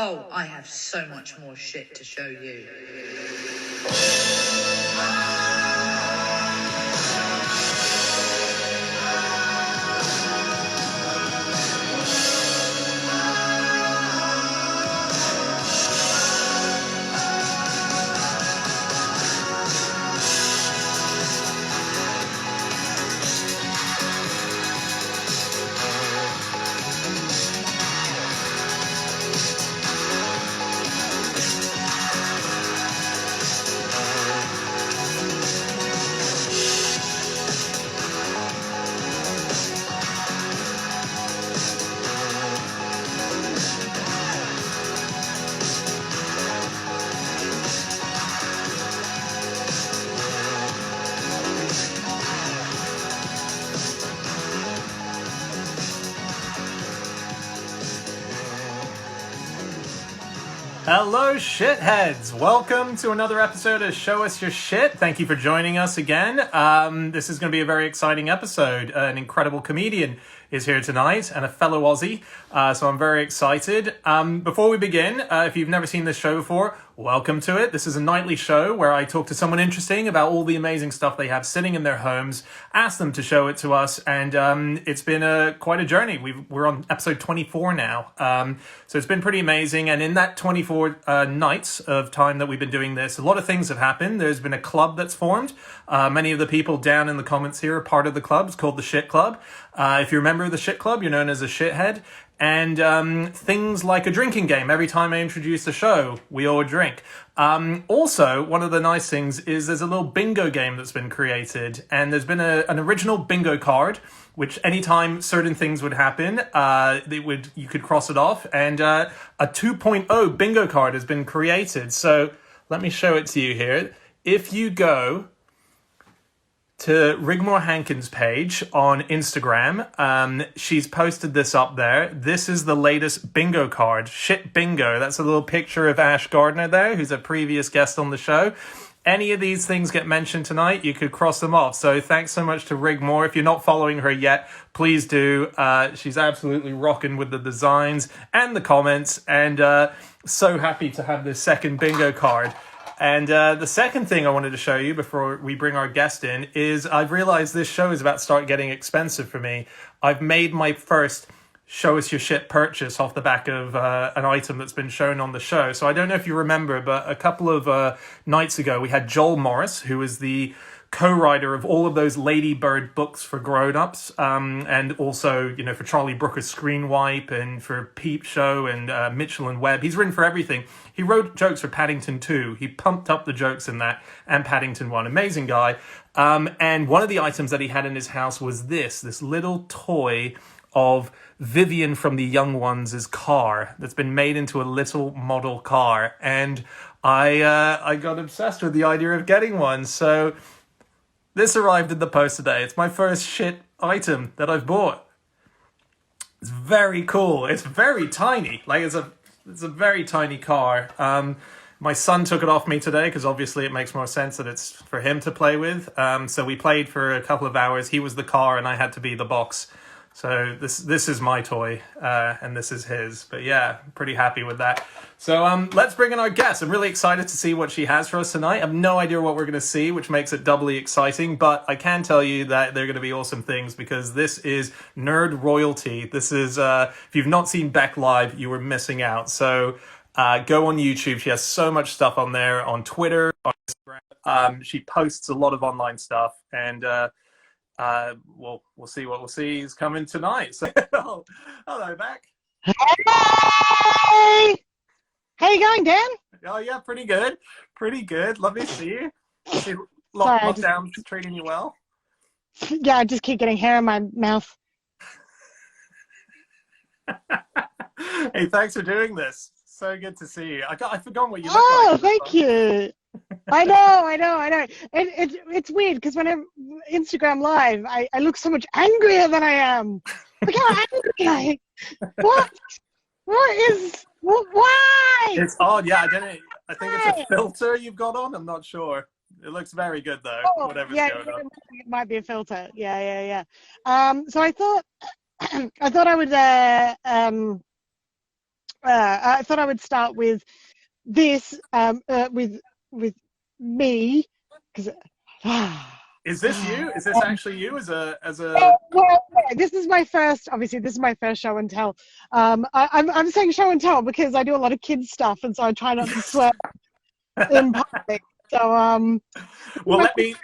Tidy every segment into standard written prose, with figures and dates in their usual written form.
Oh, I have so much more shit to show you. Hello, shitheads! Welcome to another episode of Show Us Your Shit. Thank you for joining us again. This is going to be a very exciting episode. An incredible comedian is here tonight and a fellow Aussie, so I'm very excited. Before we begin, if you've never seen this show before, welcome to it. This is a nightly show where I talk to someone interesting about all the amazing stuff they have sitting in their homes, ask them to show it to us, and it's been quite a journey. We're on episode 24 now, so it's been pretty amazing, and in that 24 nights of time that we've been doing this, a lot of things have happened. There's been a club that's formed. Many of the people down in the comments here are part of the club. It's called the Shit Club. If you're a member of the Shit Club, you're known as a shithead. And things like a drinking game. Every time I introduce the show, we all drink. Also, one of the nice things is there's a little bingo game that's been created. And there's been an original bingo card, which anytime certain things would happen, you could cross it off. And a 2.0 bingo card has been created. So let me show it to you here. If you go to Rigmore Hankins' page on Instagram. She's posted this up there. This is the latest bingo card, Shit Bingo. That's a little picture of Ash Gardner there, who's a previous guest on the show. Any of these things get mentioned tonight, you could cross them off. So thanks so much to Rigmore. If you're not following her yet, please do. She's absolutely rocking with the designs and the comments, and so happy to have this second bingo card. And the second thing I wanted to show you before we bring our guest in is I've realized this show is about to start getting expensive for me. I've made my first Show Us Your Shit purchase off the back of an item that's been shown on the show. So I don't know if you remember, but a couple of nights ago, we had Joel Morris, who is the co-writer of all of those Lady Bird books for grown-ups, and also, you know, for Charlie Brooker's Screen Wipe and for Peep Show and Mitchell and Webb. He's written for everything. He wrote jokes for Paddington 2. He pumped up the jokes in that, and Paddington 1. Amazing guy. And one of the items that he had in his house was this little toy of Vivian from the Young Ones' car that's been made into a little model car. And I got obsessed with the idea of getting one. So this arrived in the post today. It's my first shit item that I've bought. It's very cool. It's very tiny. Like it's a very tiny car. My son took it off me today because obviously it makes more sense that it's for him to play with. So we played for a couple of hours. He was the car and I had to be the box. So this is my toy, and this is his. But yeah, pretty happy with that. So let's bring in our guest. I'm really excited to see what she has for us tonight. I have no idea what we're going to see, which makes it doubly exciting. But I can tell you that they're going to be awesome things because this is nerd royalty. This is, if you've not seen Beck live, you were missing out. So go on YouTube. She has so much stuff on there, on Twitter, on Instagram. She posts a lot of online stuff, and we'll see what we'll see is coming tonight. So, hello, Beck. Hey! How you going, Dan? Oh, yeah, pretty good. Pretty good. Lovely to see you. Sorry, Lockdown's treating you well? Yeah, I just keep getting hair in my mouth. Hey, thanks for doing this. So good to see you. I forgot what you look like. Oh, thank you. I know. It's weird because when I'm Instagram Live, I look so much angrier than I am. Look how angry I am. What? Why? It's odd, yeah. I think it's a filter you've got on. I'm not sure. It looks very good though. Oh, whatever's yeah, going on. it might be a filter. Yeah. So I thought I would I thought I would start with this, with me, because. Is this you? Is this actually you as a? Well, yeah, this is my first. Obviously, this is my first show and tell. I'm saying show and tell because I do a lot of kids stuff, and so I try not to swear in public. So Well, let me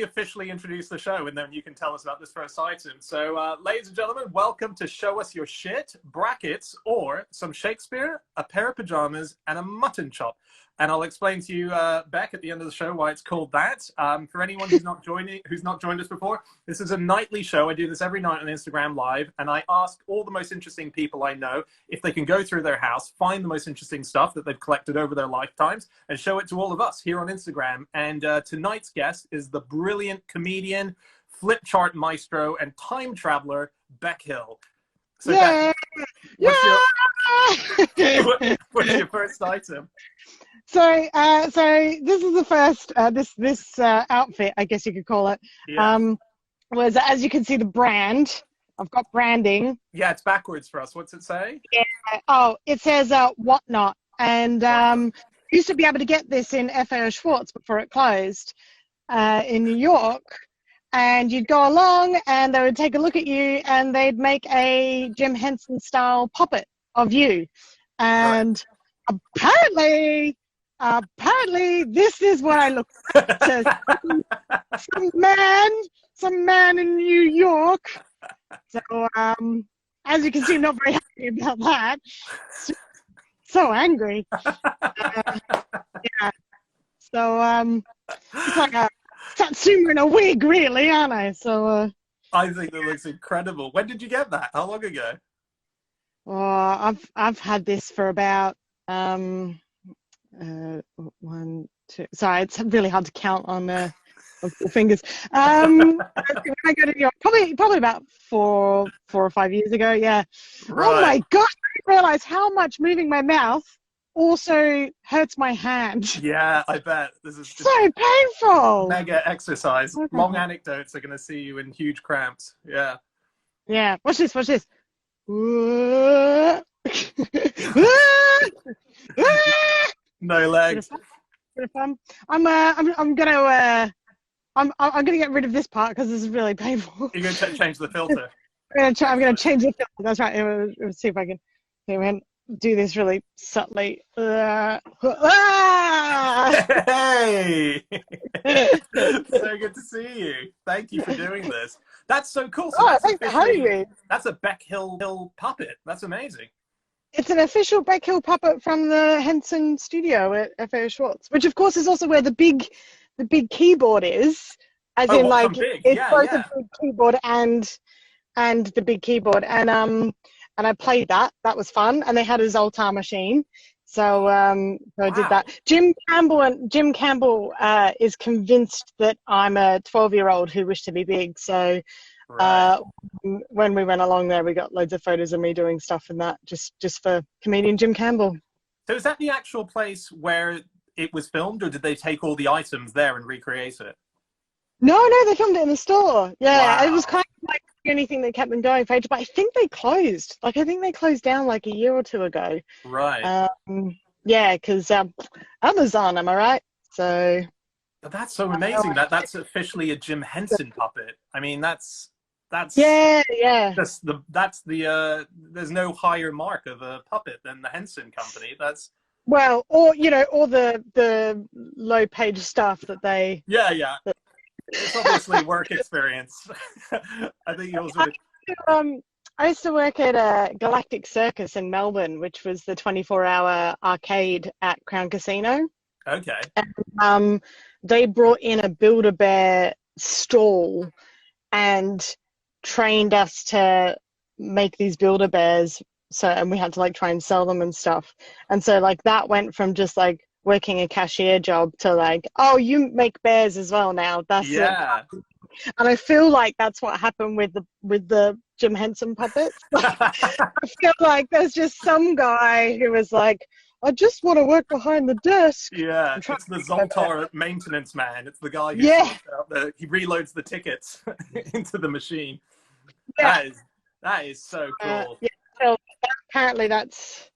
officially introduce the show, and then you can tell us about this first item. So, ladies and gentlemen, welcome to Show Us Your Shit, brackets, or some Shakespeare, a pair of pajamas, and a mutton chop. And I'll explain to you, Beck, at the end of the show why it's called that. For anyone who's not joined us before, this is a nightly show. I do this every night on Instagram Live, and I ask all the most interesting people I know if they can go through their house, find the most interesting stuff that they've collected over their lifetimes, and show it to all of us here on Instagram. And tonight's guest is the brilliant comedian, flip chart maestro, and time traveler, Beck Hill. So, yeah, Beck, what's your first item? So this is the first this outfit, I guess you could call it. Yeah. Was, as you can see, the brand. I've got branding. Yeah, it's backwards for us. What's it say? Yeah. Oh, it says whatnot, and used to be able to get this in FAO Schwartz before it closed in New York. And you'd go along, and they would take a look at you, and they'd make a Jim Henson style puppet of you, and apparently this is what I look like. So some man in New York. So as you can see, I'm not very happy about that. So angry. Yeah. So it's like a Satsuma in a wig, really, aren't I? So I think that looks incredible. When did you get that? How long ago? I've had this for about 1, 2. Sorry, it's really hard to count on the fingers. When I go to New York, probably about 4 or 5 years ago. Yeah. Right. Oh my gosh! I didn't realize how much moving my mouth also hurts my hand. Yeah, I bet. This is so painful. Mega exercise. Long anecdotes are going to see you in huge cramps. Yeah. Yeah. Watch this. No legs. Bit of fun. I'm gonna get rid of this part because this is really painful. You're going to change the filter. I'm gonna change the filter. That's right. Let's see if I can do this really subtly. Hey! So good to see you. Thank you for doing this. That's so cool. So thanks for having me. That's a Beck Hill puppet. That's amazing. It's an official Beck Hill puppet from the Henson studio at FAO Schwartz, which of course is also where the big keyboard is. As in, like, it's both a big keyboard and the big keyboard. And I played that. That was fun. And they had a Zoltar machine. So I did that. Jim Campbell is convinced that I'm a 12-year-old who wished to be big. So when we went along there, we got loads of photos of me doing stuff and that just for comedian Jim Campbell. So is that the actual place where it was filmed, or did they take all the items there and recreate it? No, they filmed it in the store. Yeah, wow. It was kind of like the only thing that kept them going for ages, but I think they closed. Like, I think they closed down like a year or two ago. Right. Yeah, because Amazon, am I right? So. But that's so amazing. That's officially a Jim Henson puppet. I mean, that's. Yeah. That's the there's no higher mark of a puppet than the Henson Company. That's. Well, or the low page stuff that they. Yeah. It's obviously work experience. I think you also. I used to work at a Galactic Circus in Melbourne, which was the 24-hour arcade at Crown Casino. Okay. And, they brought in a Build-A-Bear stall and trained us to make these Build-A-Bears. And we had to like try and sell them and stuff. And so like that went from just like working a cashier job to like, oh, you make bears as well now. That's it. And I feel like that's what happened with the Jim Henson puppets. I feel like there's just some guy who was like, I just want to work behind the desk. Yeah, it's the Zoltar maintenance man. It's the guy who he reloads the tickets into the machine. Yeah. That is so cool. So apparently that's,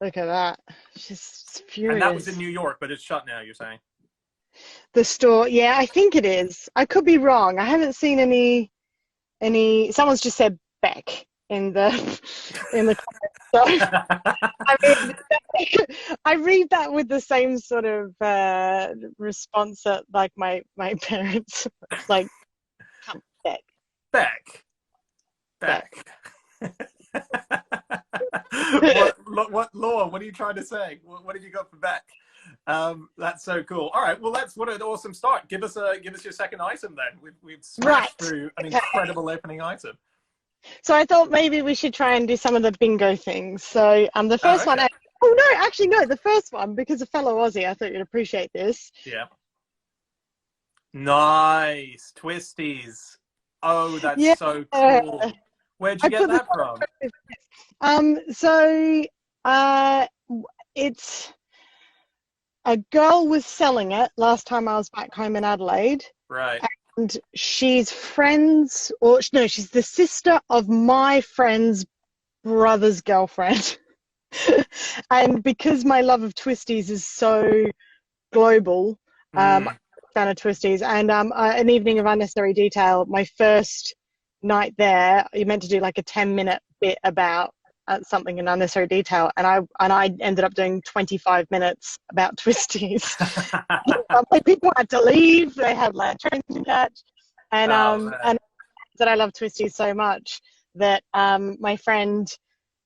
look at that. She's furious. And that was in New York, but it's shut now, you're saying? The store, yeah, I think it is. I could be wrong. I haven't seen any, someone's just said Beck in the comments. So, I mean, I read that with the same sort of response that like my parents, like, come, Beck. Beck. What Laura, what are you trying to say? What have you got for Beck? That's so cool. All right, well, what an awesome start. Give us your second item then. We've smashed through an incredible opening item. So I thought maybe we should try and do some of the bingo things. So the first one, the first one, because a fellow Aussie, I thought you'd appreciate this. Yeah. Nice. Twisties. Oh, that's so cool. Where'd you get that from? So it's a girl was selling it last time I was back home in Adelaide. Right. And she's friends, or no, she's the sister of my friend's brother's girlfriend. And because my love of twisties is so global, I'm a fan of twisties. And an evening of unnecessary detail, my first night there, you meant to do like a 10-minute bit about something in unnecessary detail, and I ended up doing 25 minutes about twisties. People had to leave, they had like trains to catch, and that I love twisties so much that my friend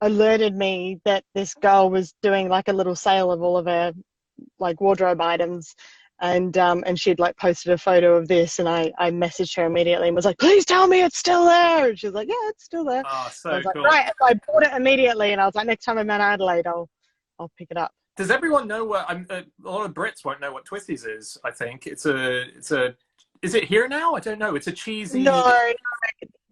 alerted me that this girl was doing like a little sale of all of her like wardrobe items, and she'd like posted a photo of this, and I messaged her immediately and was like, please tell me it's still there. And she was like, yeah, it's still there. Oh, so I was cool. Like, right. So I bought it immediately, and I was like, next time I'm in Adelaide, I'll pick it up. Does everyone know what? A lot of Brits won't know what twisties is. I think it's a. Is it here now? I don't know. It's a cheesy. No.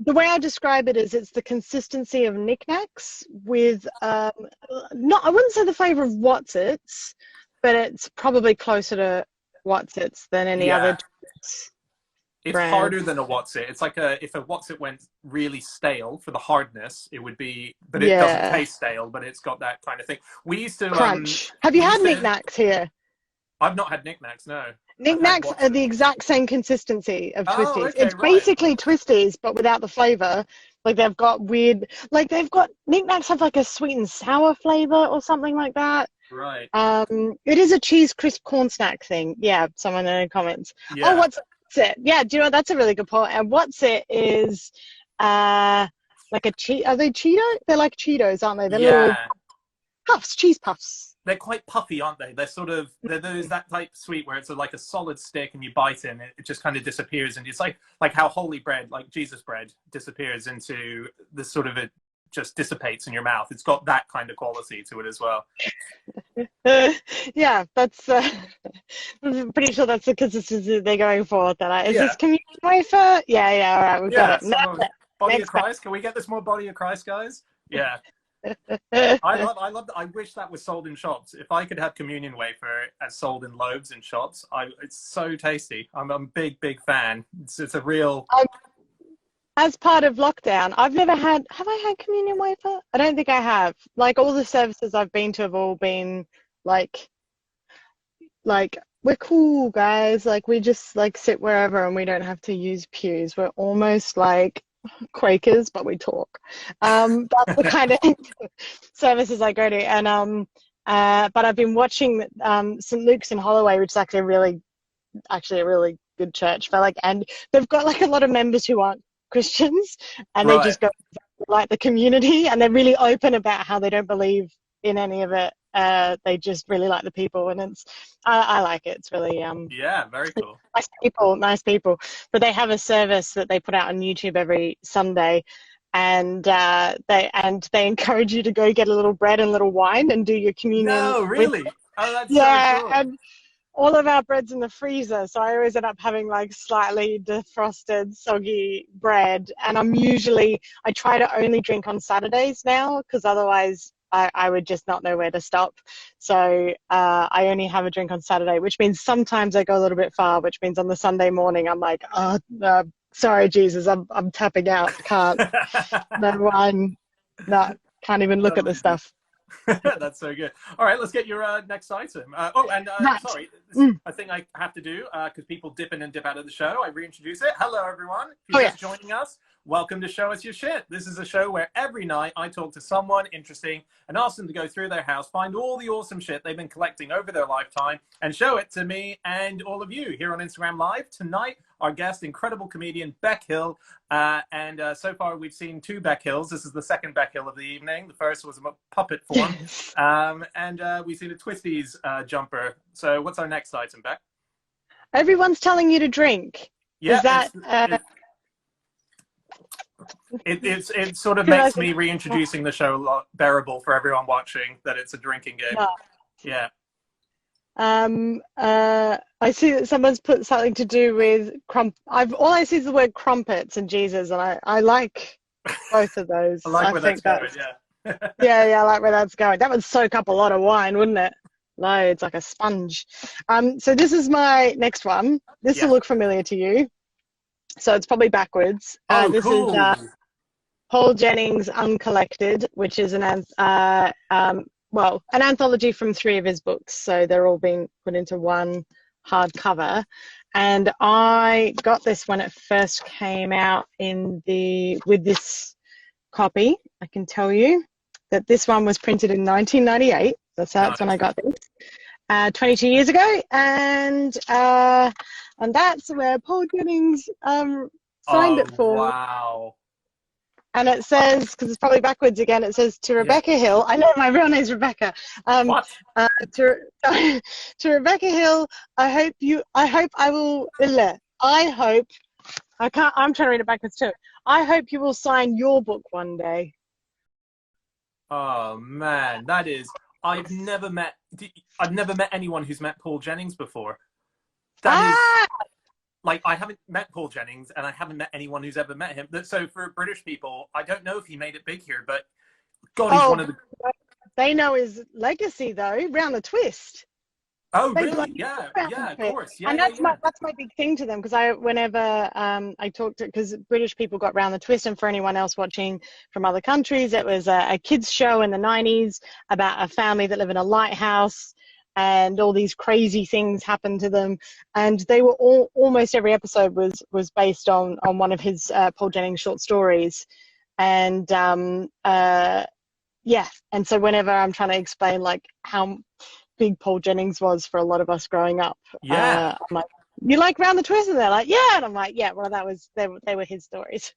The way I describe it is, it's the consistency of knickknacks with I wouldn't say the flavour of Wotsits, but it's probably closer to Wotsits than any other. It's harder than a Wotsit. It's like if a Wotsit went really stale for the hardness, it would be, but it doesn't taste stale, but it's got that kind of thing. We used to crunch. Have you had knickknacks here? I've not had knickknacks, no. Knickknacks are the exact same consistency of twisties. Okay, it's basically twisties, but without the flavour. Like they've got knickknacks have like a sweet and sour flavour or something like that. Right. It is a cheese crisp corn snack thing. Yeah, someone in the comments. Yeah. Oh, what's it? Yeah, do you know, that's a really good point. And what's it is like a cheat. Are they Cheeto? They're like Cheetos, aren't they? They're little puffs, cheese puffs. They're quite puffy, aren't they? There's that type of sweet where it's like a solid stick and you bite in, it just kind of disappears, and it's like how holy bread, like Jesus bread, disappears into the sort of, it just dissipates in your mouth. It's got that kind of quality to it as well. Yeah, that's I'm pretty sure that's the consistency they're going for. Is this communion wafer? Yeah, all right, we've got it. Body of Christ. Can we get this more Body of Christ, guys? Yeah. I love that. I wish that was sold in shops. If I could have communion wafer as sold in loaves in shops, it's so tasty. I'm a big fan. It's a real. As part of lockdown, I've never had. Have I had communion wafer? I don't think I have. Like all the services I've been to have all been like we're cool guys. Like we just like sit wherever and we don't have to use pews. We're almost like Quakers, but we talk. That's the kind of services I go to. And but I've been watching St. Luke's in Holloway, which is actually a really good church for and they've got like a lot of members who aren't Christians, and they just go like the community, and they're really open about how they don't believe in any of it. They just really like the people, and it's I like it. It's really very cool. Nice people. But they have a service that they put out on YouTube every Sunday, and they encourage you to go get a little bread and a little wine and do your communion. No, really? Oh, that's so cool. And all of our bread's in the freezer, so I always end up having like slightly defrosted, soggy bread. And I try to only drink on Saturdays now, because otherwise I would just not know where to stop. So I only have a drink on Saturday, which means sometimes I go a little bit far, which means on the Sunday morning I'm like, sorry, Jesus, I'm tapping out. Can't. No wine. No. Can't even look at the stuff. That's so good. All right, let's get your next item. Right. Sorry, I think I have to do, because people dip in and dip out of the show, I reintroduce it. Hello, everyone. If you're just joining us, welcome to Show Us Your Shit. This is a show where every night I talk to someone interesting and ask them to go through their house, find all the awesome shit they've been collecting over their lifetime, and show it to me and all of you here on Instagram Live. Tonight, our guest, incredible comedian Bec Hill. So far, we've seen 2 Bec Hills. This is the second Bec Hill of the evening. The first was a puppet form. We've seen a Twisties jumper. So what's our next item, Bec? Everyone's telling you to drink. Yeah, is that... It sort of makes me reintroducing the show a lot bearable for everyone watching, that it's a drinking game. No. Yeah. I see that someone's put something to do with all I see is the word crumpets and Jesus, and I like both of those. I like where that's going, yeah. yeah, I like where that's going. That would soak up a lot of wine, wouldn't it? Loads, like a sponge. So this is my next one. This will look familiar to you. So it's probably backwards. This cool. is Paul Jennings' Uncollected, which is an anthology from 3 of his books. So they're all being put into one hardcover. And I got this when it first came out with this copy. I can tell you that this one was printed in 1998. That's when I got this. 22 years ago. And that's where Paul Jennings signed it for. Wow. And it says, because it's probably backwards again, it says, to Rebecca Hill. I know my real name's Rebecca. What? To Rebecca Hill, I'm trying to read it backwards too. I hope you will sign your book one day. Oh man, that is, I've never met anyone who's met Paul Jennings before. That is, like, I haven't met Paul Jennings, and I haven't met anyone who's ever met him. So for British people, I don't know if he made it big here, but God, he's one of the... They know his legacy, though, Round the Twist. Oh, really? Yeah, of course. Yeah, and that's my big thing to them, because whenever I talked to, because British people got Round the Twist, and for anyone else watching from other countries, it was a kids show in the 90s about a family that live in a lighthouse, and all these crazy things happened to them, and they were almost every episode was based on one of his Paul Jennings short stories. And and so whenever I'm trying to explain like how big Paul Jennings was for a lot of us growing up, I'm like, you like Round the Twist? And they're like, yeah. And I'm like, yeah, well, they were his stories.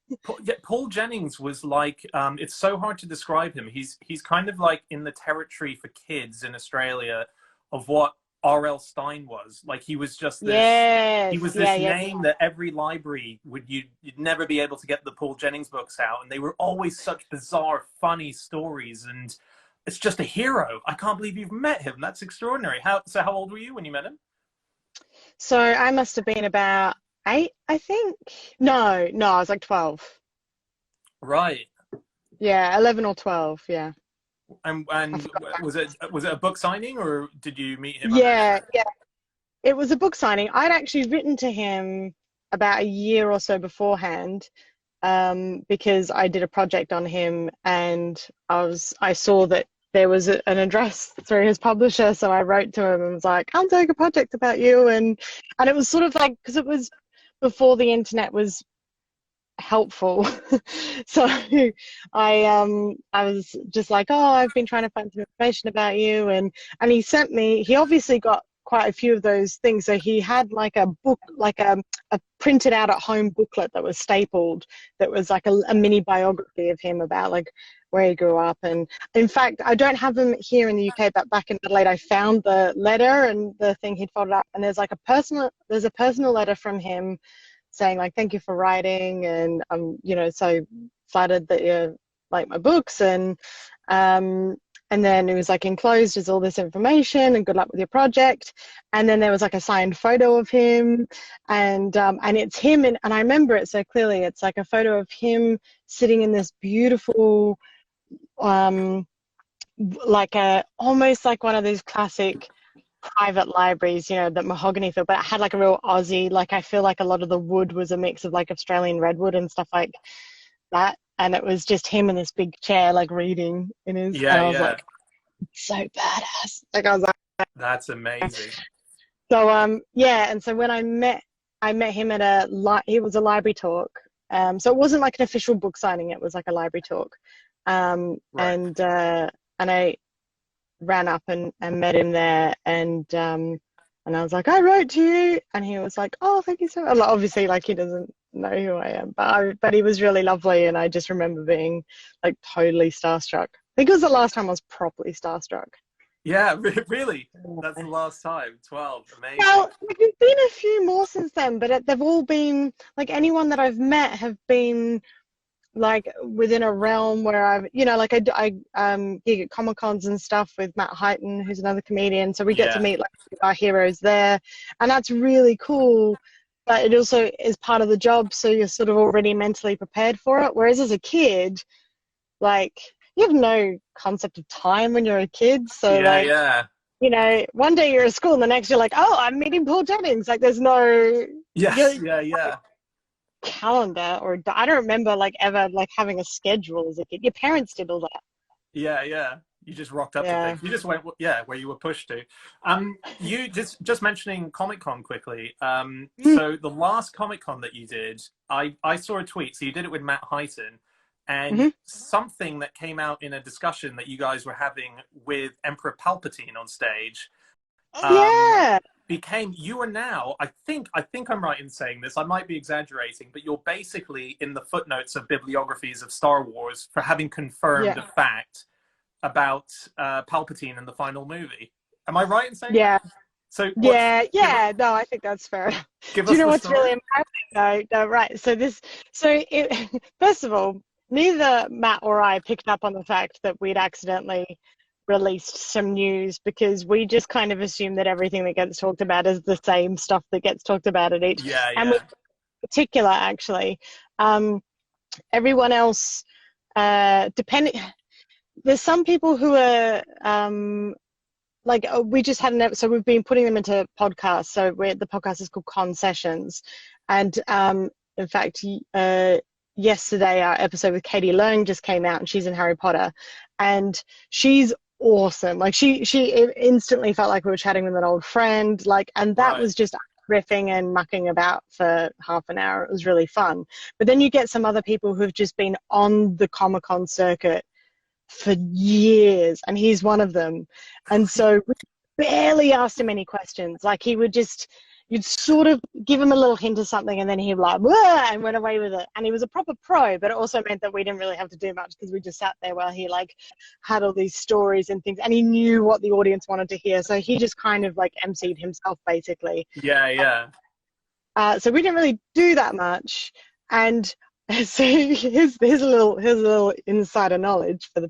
Paul Jennings was like, it's so hard to describe him. He's kind of like in the territory for kids in Australia of what R.L. Stine was. Like, he was just this, name that every library you'd never be able to get the Paul Jennings books out, and they were always such bizarre, funny stories, and it's just a hero. I can't believe you've met him. That's extraordinary. How old were you when you met him? So I must have been about 8, I think. No, I was like 12. Right. Yeah, 11 or 12, yeah. And was it a book signing, or did you meet him? Yeah. It was a book signing. I'd actually written to him about a year or so beforehand, because I did a project on him, and I saw that there was an address through his publisher, so I wrote to him and was like, I'm doing a project about you, and it was sort of like, because it was before the internet was helpful, so I was just like, oh, I've been trying to find some information about you, and he obviously got quite a few of those things, so he had like a book, like a printed out at home booklet that was stapled, that was like a mini biography of him, about like where he grew up. And in fact, I don't have them here in the UK, but back in Adelaide I found the letter and the thing he'd folded up, and there's a personal letter from him saying like, thank you for writing, and I'm so flattered that you like my books, and then it was like, enclosed is all this information and good luck with your project. And then there was like a signed photo of him, and it's him, and I remember it so clearly. It's like a photo of him sitting in this beautiful almost like one of those classic private libraries, that mahogany feel, but it had like a real Aussie, like I feel like a lot of the wood was a mix of like Australian redwood and stuff like that. and it was just him in this big chair, like reading in his. And I was like, so badass. Like I was like, that's amazing. So yeah, and so when I met him at he was a library talk. So it wasn't like an official book signing; it was like a library talk. Right. And I ran up and met him there, and I was like, I wrote to you, and he was like, oh, thank you so much. Obviously, like he doesn't know who I am, but he was really lovely, and I just remember being like totally starstruck. I think it was the last time I was properly starstruck. Yeah, really? That's the last time. 12. Amazing. Well, there's been a few more since then, but they've all been, like, anyone that I've met have been, like, within a realm where I've, like, I gig at Comic-Cons and stuff with Matt Heighton, who's another comedian, so we get to meet, like, our heroes there, and that's really cool, but it also is part of the job, so you're sort of already mentally prepared for it, whereas as a kid, like, you have no concept of time when you're a kid. So one day you're at school and the next you're like, oh, I'm meeting Paul Jennings. Like there's no calendar, or I don't remember like ever like having a schedule as a kid. Your parents did all that. Yeah. You just rocked up to things. You just went, where you were pushed to. You just mentioning Comic-Con quickly. So the last Comic-Con that you did, I saw a tweet. So you did it with Matt Heighton. And something that came out in a discussion that you guys were having with Emperor Palpatine on stage became, you are now, I think I'm right in saying this, I might be exaggerating, but you're basically in the footnotes of bibliographies of Star Wars for having confirmed a fact about Palpatine in the final movie. Am I right in saying that? So no, I think that's fair. Do you know what's really embarrassing? No, right. First of all, neither Matt or I picked up on the fact that we'd accidentally released some news, because we just kind of assume that everything that gets talked about is the same stuff that gets talked about at each. And in particular, actually, everyone else, there's some people who are we just had an episode, we've been putting them into podcasts. So the podcast is called Concessions. And in fact, yesterday our episode with Katie Leung just came out, and she's in Harry Potter, and she's awesome. Like she instantly felt like we were chatting with an old friend, and that was just riffing and mucking about for half an hour. It was really fun. But then you get some other people who've just been on the Comic-Con circuit for years, and he's one of them. And so we barely asked him any questions. Like you'd sort of give him a little hint of something, and then he'd like, wah, and went away with it. And he was a proper pro, but it also meant that we didn't really have to do much, because we just sat there while he had all these stories and things, and he knew what the audience wanted to hear. So he just kind of emceed himself, basically. So we didn't really do that much. And so here's a little insider knowledge for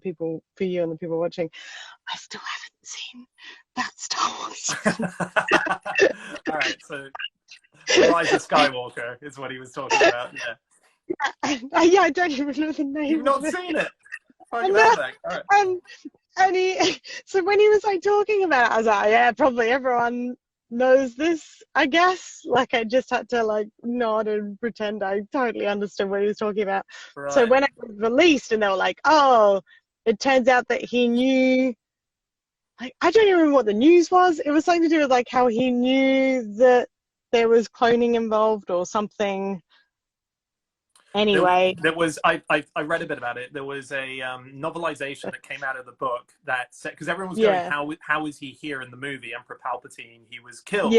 you and the people watching. I still haven't seen that Star Wars. All right, so Rise of Skywalker is what he was talking about. I don't even know the name. You've not seen it. All right. And so when he was talking about it, I was like, yeah, probably everyone knows this, I guess. I just had to nod and pretend I totally understood what he was talking about. Right. So when it was released and they were like, oh, it turns out that he knew, I don't even remember what the news was. It was something to do with how he knew that there was cloning involved or something. Anyway, there was I read a bit about it. There was a novelization that came out of the book that said, because everyone was going, how is he here in the movie? Emperor Palpatine, he was killed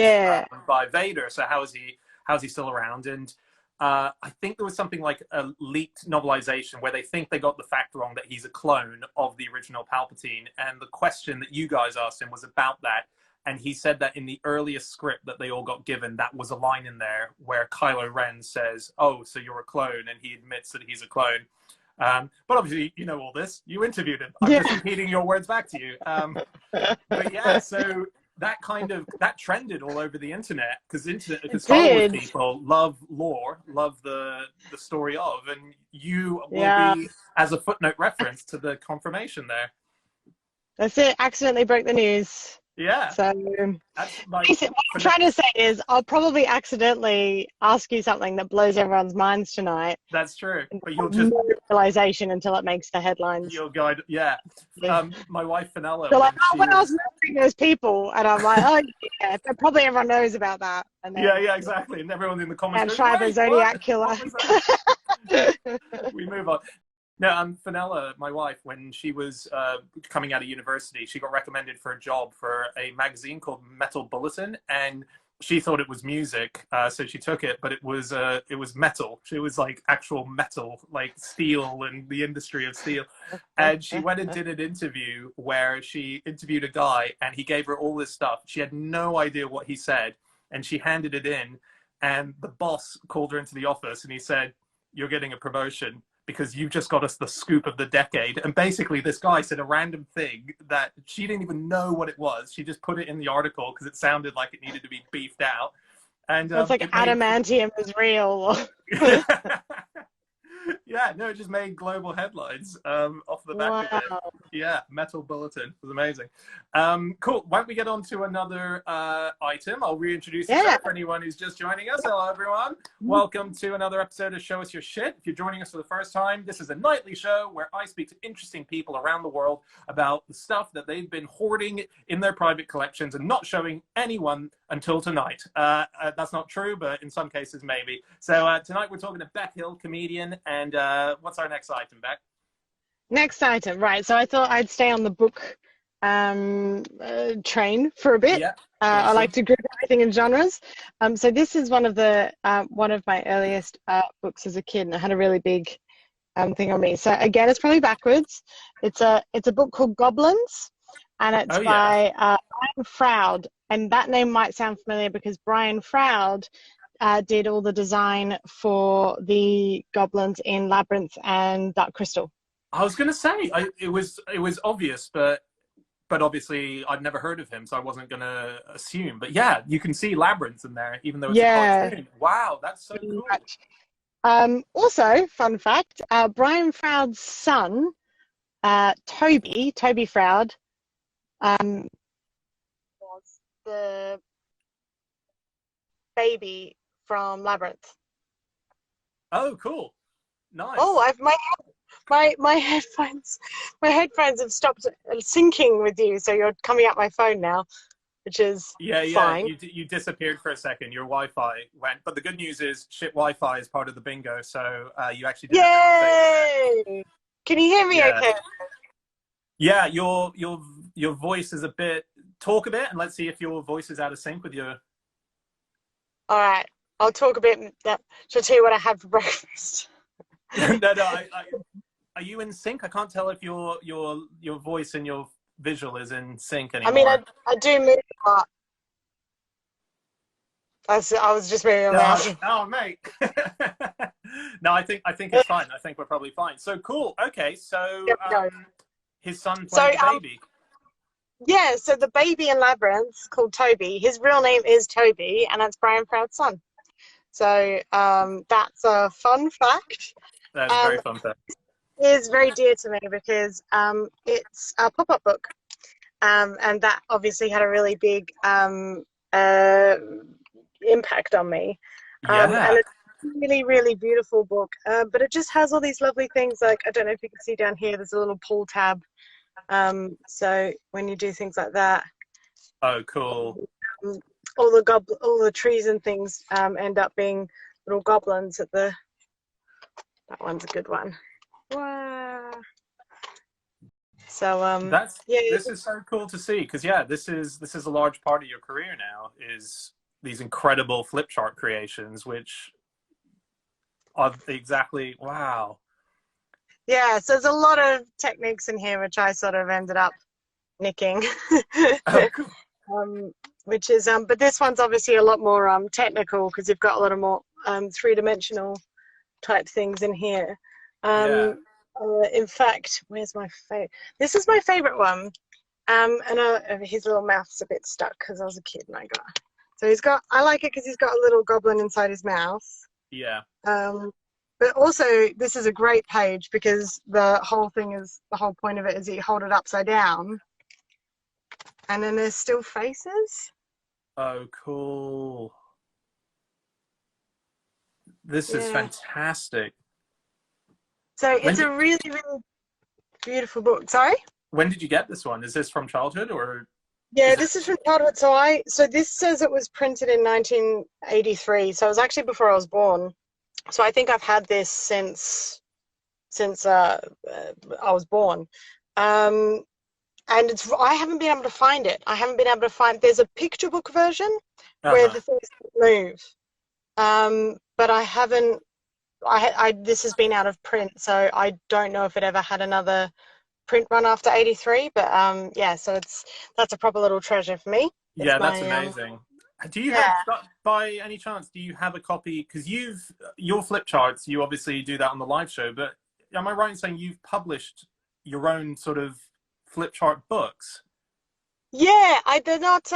by Vader. So how is he still around? And I think there was something like a leaked novelization where they think they got the fact wrong that he's a clone of the original Palpatine. And the question that you guys asked him was about that. And he said that in the earliest script that they all got given, that was a line in there where Kylo Ren says, oh, so you're a clone, and he admits that he's a clone. But obviously, you know all this. You interviewed him. I'm just repeating your words back to you. But yeah, so that trended all over the internet, because Star Wars people love lore, love the story of, and you will be as a footnote reference to the confirmation there. That's it. Accidentally broke the news. Yeah. So That's my. basically, what I'm trying to say is I'll probably accidentally ask you something that blows everyone's minds tonight. That's true. But you'll just No realization until it makes the headlines. you'll guide. Yeah. My wife Fenella, They're like, when oh, she when I was was. murdering those people, and I'm like, oh yeah, but probably everyone knows about that. And then, Yeah, exactly. And everyone in the comments and goes, try the "Wait, Zodiac what? killer. What was that?" We move on. No, Fenella, my wife, when she was coming out of university, she got recommended for a job for a magazine called Metal Bulletin, and she thought it was music, so she took it, but it was metal. It was like actual metal, like steel and the industry of steel. And she went and did an interview where she interviewed a guy, and he gave her all this stuff. She had no idea what he said, and she handed it in, and the boss called her into the office, and he said, "You're getting a promotion, because you just got us the scoop of the decade." And basically this guy said a random thing that she didn't even know what it was. She just put it in the article because it sounded like it needed to be beefed out. And It's like adamantium is real. yeah, no, it just made global headlines off the back of it. Wow. Yeah, Metal Bulletin was amazing. Cool. Why don't we get on to another item? I'll reintroduce myself for anyone who's just joining us. Hello, everyone. Welcome to another episode of Show Us Your Shit. If you're joining us for the first time, this is a nightly show where I speak to interesting people around the world about the stuff that they've been hoarding in their private collections and not showing anyone until tonight. That's not true, but in some cases, maybe. So tonight we're talking to Beck Hill, comedian, and what's our next item, Beck? Next item, right. So I thought I'd stay on the book train for a bit. Yeah, I awesome. like to group everything in genres. So this is one of my earliest books as a kid, and it had a really big thing on me. So again, it's probably backwards. It's a book called Goblins, and it's by Brian Froud. And that name might sound familiar because Brian Froud did all the design for the goblins in Labyrinth and Dark Crystal. I was going to say it was obvious, but obviously I'd never heard of him, so I wasn't going to assume. But yeah, you can see Labyrinth in there, even though it's a cartoon. Wow, that's so cool. Also, fun fact: Brian Froud's son, Toby Froud, was the baby from Labyrinth. Oh, cool! Nice. Oh, my headphones have stopped syncing with you, so you're coming up my phone now, which is fine. You disappeared for a second. Your Wi-Fi went, but the good news is shit Wi-Fi is part of the bingo, so you actually did. Yay! Can you hear me okay? Yeah, your voice is a bit. Talk a bit, and let's see if your voice is out of sync with your. All right, I'll talk a bit. Shall I tell you what I had for breakfast? No. Are you in sync? I can't tell if your voice and your visual is in sync anymore. I mean, I do move a lot. I was just moving around. Oh, mate. No, I think it's fine. I think we're probably fine. So cool. Okay, so his son played the baby. Yeah, so the baby in Labyrinth called Toby. His real name is Toby, and that's Brian Froud's son. So that's a fun fact. That's a very fun fact. It is very dear to me because it's a pop-up book, and that obviously had a really big impact on me. And it's a really, really beautiful book, but it just has all these lovely things. Like, I don't know if you can see down here, there's a little pull tab. So when you do things like that, oh, cool. All the trees and things end up being little goblins at the. That one's a good one. Wow. So this is so cool to see, because this is a large part of your career now, is these incredible flip chart creations, which are exactly wow. Yeah, so there's a lot of techniques in here which I sort of ended up nicking. Oh, cool. Which is but this one's obviously a lot more technical because you've got a lot of more three-dimensional type things in here. In fact, where's my favorite? This is my favorite one. And his little mouth's a bit stuck because I was a kid and I got. So I like it because he's got a little goblin inside his mouth. Yeah. But also, this is a great page because the whole point of it is that you hold it upside down. And then there's still faces. Oh, cool. This is fantastic. So it's a really, really beautiful book. Sorry? When did you get this one? Is this from childhood or? Yeah, this is from childhood. So this says it was printed in 1983. So it was actually before I was born. So I think I've had this since I was born. And I haven't been able to find it. There's a picture book version where the things move. But I haven't, this has been out of print, so I don't know if it ever had another print run after 83, but so that's a proper little treasure for me. Yeah, that's amazing. Do you have, by any chance, do you have a copy, because your flip charts, you obviously do that on the live show, but am I right in saying you've published your own sort of flip chart books? Yeah, they're not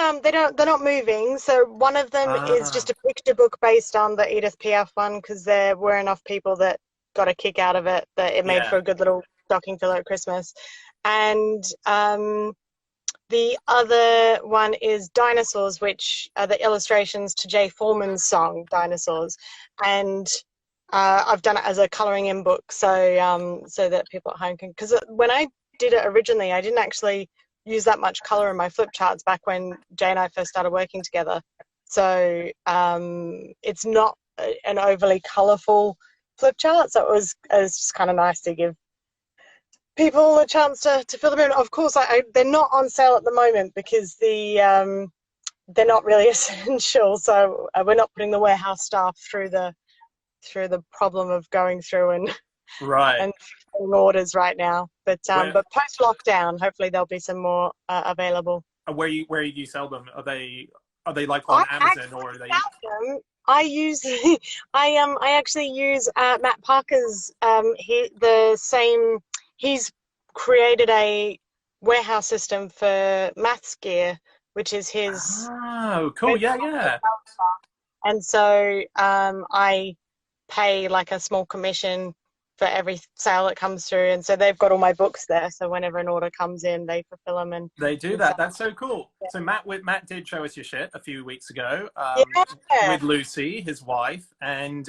moving. So one of them is just a picture book based on the Edith Piaf one, because there were enough people that got a kick out of it that it made for a good little stocking filler at Christmas. And the other one is Dinosaurs, which are the illustrations to Jay Foreman's song Dinosaurs, and I've done it as a colouring in book, so that people at home can, because when I did it originally, I didn't actually use that much colour in my flip charts back when Jay and I first started working together. So it's not an overly colourful flip chart, so it was just kind of nice to give people a chance to fill them in. Of course, they're not on sale at the moment because they're not really essential, so we're not putting the warehouse staff through the problem of going through and orders right now. But post lockdown, hopefully there'll be some more available. Where do you sell them? Are they like on Amazon, or are they? I actually use Matt Parker's. He's created a warehouse system for maths gear, which is his. Oh, cool! Yeah. And so I pay like a small commission for every sale that comes through, and so they've got all my books there, so whenever an order comes in they fulfill them. And they do that. That's so cool. So Matt did show us your shit a few weeks ago with Lucy, his wife, and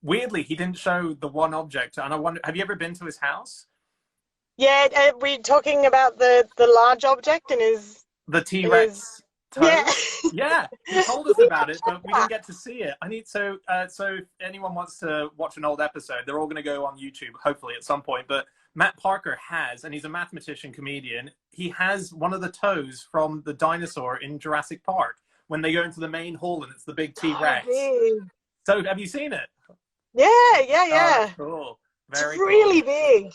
weirdly he didn't show the one object, and I wonder, have you ever been to his house? Yeah, we're talking about the large object and the T-Rex yeah, he told us about it, but we didn't get to see it. So if anyone wants to watch an old episode, they're all going to go on YouTube, hopefully at some point. But Matt Parker has, and he's a mathematician comedian, he has one of the toes from the dinosaur in Jurassic Park when they go into the main hall and it's the big T-Rex. So have you seen it? Yeah. Oh, cool. Very cool. Really big.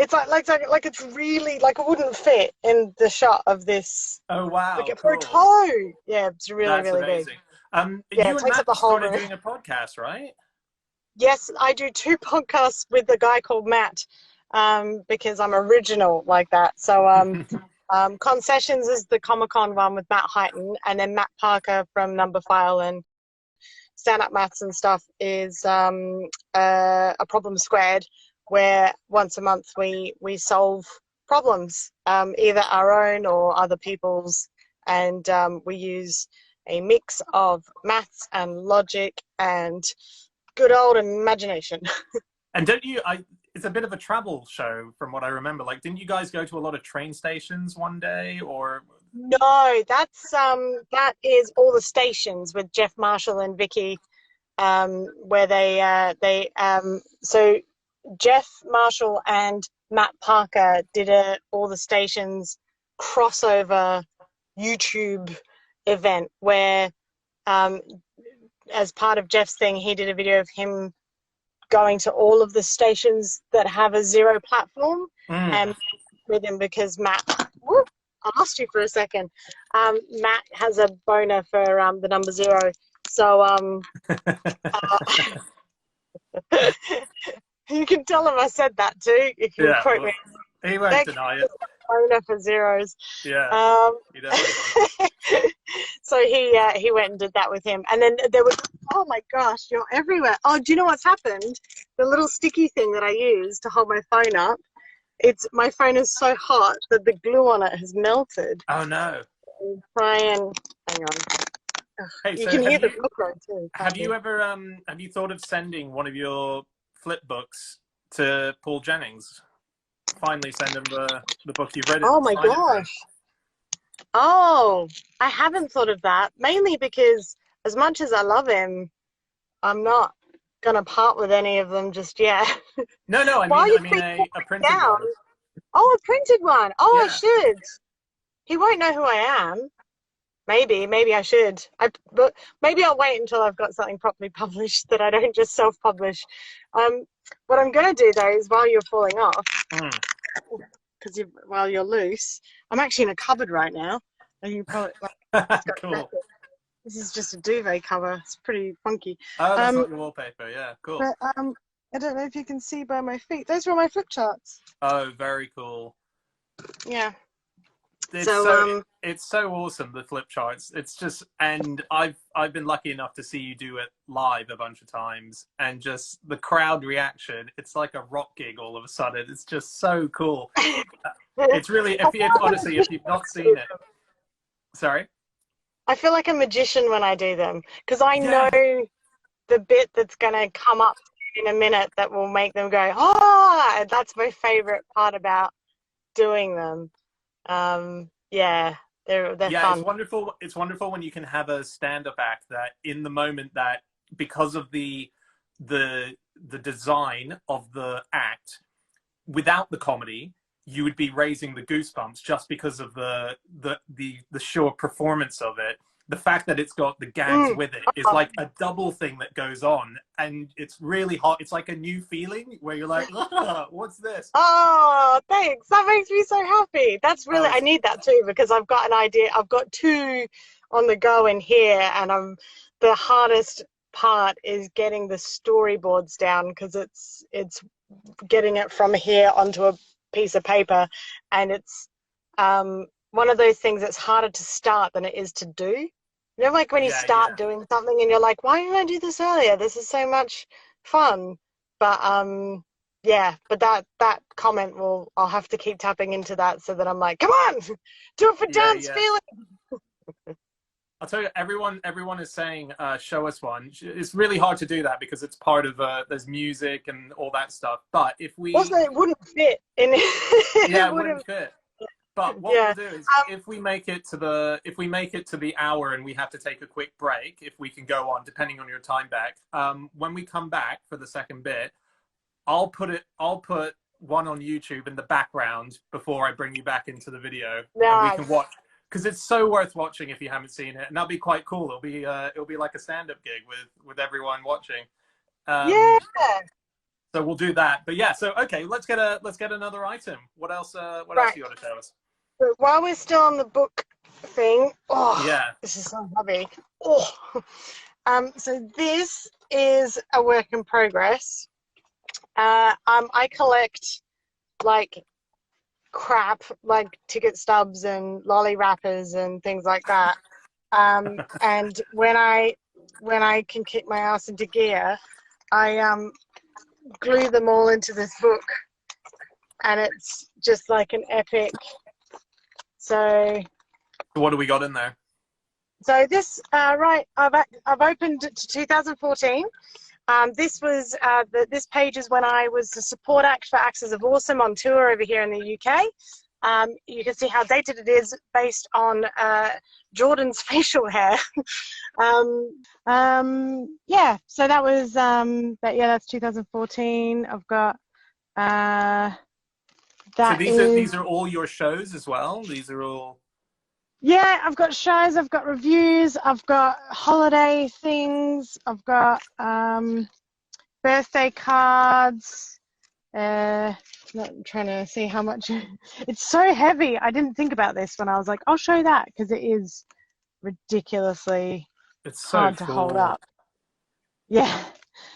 It's like it's really like it wouldn't fit in the shot of this. Oh wow! Like for a toe. Yeah, it's really amazing. Big. You and Matt started doing a podcast, right? Yes, I do 2 podcasts with a guy called Matt, because I'm original like that. So Concessions is the Comic-Con one with Matt Heighton, and then Matt Parker from Number File and Stand Up Maths and stuff is a Problem Squared, where once a month we solve problems, either our own or other people's, and we use a mix of maths and logic and good old imagination. And don't you, it's a bit of a travel show from what I remember. Like, didn't you guys go to a lot of train stations one day, or? No, that is all the stations with Jeff Marshall and Vicky, where so Jeff Marshall and Matt Parker did all the stations crossover YouTube event where, as part of Jeff's thing, he did a video of him going to all of the stations that have a zero platform, and with him because Matt, I lost you for a second. Matt has a boner for the number 0, so you can tell him I said that too. You can quote me. He won't deny it. Boner for zeros. Yeah. So he went and did that with him, and then there was, oh my gosh, you're everywhere. Oh, do you know what's happened? The little sticky thing that I use to hold my phone up my phone is so hot that the glue on it has melted. Oh no. Try and hang on. Ugh, Hey, you so can hear the booklet too. have you ever have you thought of sending one of your flip books to Paul Jennings? Finally send him the book you've written. Oh my gosh. Oh, I haven't thought of that. Mainly because as much as I love him, I'm not gonna part with any of them just yet. No, I mean a printed down, one. Oh, a printed one. Oh, I Yeah. should. He won't know who I am. Maybe I should. But maybe I'll wait until I've got something properly published that I don't just self-publish. What I'm going to do though is while you're falling off, because while you're loose, I'm actually in a cupboard right now, and you probably Cool. This is just a duvet cover. It's pretty funky. Oh, that's not your wallpaper. Yeah, cool. But I don't know if you can see by my feet. Those were my flip charts. Oh, very cool. Yeah. It's so awesome, the flip charts. It's just, and I've been lucky enough to see you do it live a bunch of times, and just the crowd reaction. It's like a rock gig all of a sudden. It's just so cool. It's really, honestly, if you've not seen it, sorry. I feel like a magician when I do them because I know the bit that's gonna come up in a minute that will make them go, oh, that's my favorite part about doing them. Yeah, they're fun. It's wonderful when you can have a stand-up act that in the moment that because of the design of the act, without the comedy, you would be raising the goosebumps just because of the sheer performance of it. The fact that it's got the gags with it is like a double thing that goes on, and it's really hot. It's like a new feeling where you're like, what's this? Oh, thanks. That makes me so happy. That's really, I need that too, because I've got an idea. I've got two on the go in here, and the hardest part is getting the storyboards down because it's getting it from here onto a piece of paper, and it's one of those things that's harder to start than it is to do. You know, like when you start doing something and you're like, why didn't I do this earlier? This is so much fun. But but that comment I'll have to keep tapping into that so that I'm like, come on, do it for dance feeling. I'll tell you, everyone is saying, show us one. It's really hard to do that because it's part of, there's music and all that stuff. But if we... Also, it wouldn't fit in it. Yeah, it wouldn't fit. But what we'll do is, if we make it to the hour and we have to take a quick break, if we can go on, depending on your time back, when we come back for the second bit, I'll put one on YouTube in the background before I bring you back into the video. Nice. And we can watch, because it's so worth watching if you haven't seen it, and that'll be quite cool. It'll be like a stand-up gig with everyone watching. So we'll do that. But yeah, so okay, let's get another item. What else? What else do you want to tell us? But while we're still on the book thing, this is so heavy. So this is a work in progress. I collect like crap, like ticket stubs and lolly wrappers and things like that. And when I can kick my ass into gear, I glue them all into this book, and it's just like an epic. So what do we got in there? So this I've opened it to 2014. This was this page is when I was the support act for Axes of Awesome on tour over here in the UK. You can see how dated it is based on Jordan's facial hair. So that was that's 2014. I've got so these are all your shows as well? These are all... Yeah, I've got shows, I've got reviews, I've got holiday things, I've got birthday cards. I'm trying to see how much. It's so heavy. I didn't think about this when I was like, I'll show that, because it is ridiculously hard to hold up. Yeah.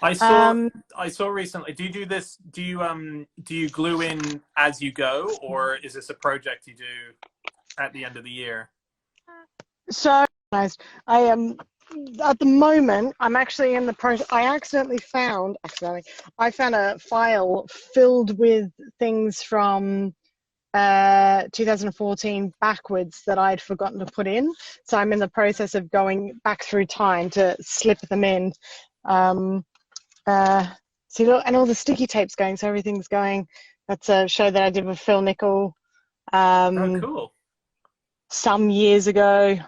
I saw recently. Do you do this? Do you glue in as you go, or is this a project you do at the end of the year? So nice. I at the moment, I'm actually in the process. I found a file filled with things from 2014 backwards that I'd forgotten to put in. So I'm in the process of going back through time to slip them in. See, look, and all the sticky tape's going, so everything's going. That's a show that I did with Phil Nickel. Oh, cool. Some years ago.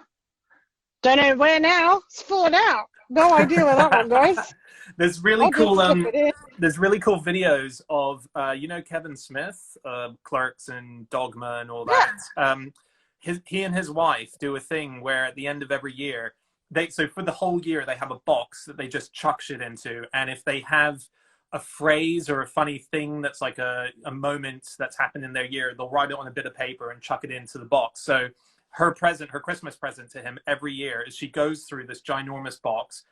Don't know where now. It's fallen out. No idea where that one goes. There's really cool. There's really cool videos of Kevin Smith, Clerks and Dogma and all that. Yeah. He and his wife do a thing where at the end of every year, so for the whole year they have a box that they just chuck shit into, and if they have a phrase or a funny thing that's like a moment that's happened in their year, they'll write it on a bit of paper and chuck it into the box. So her Christmas present to him every year is she goes through this ginormous box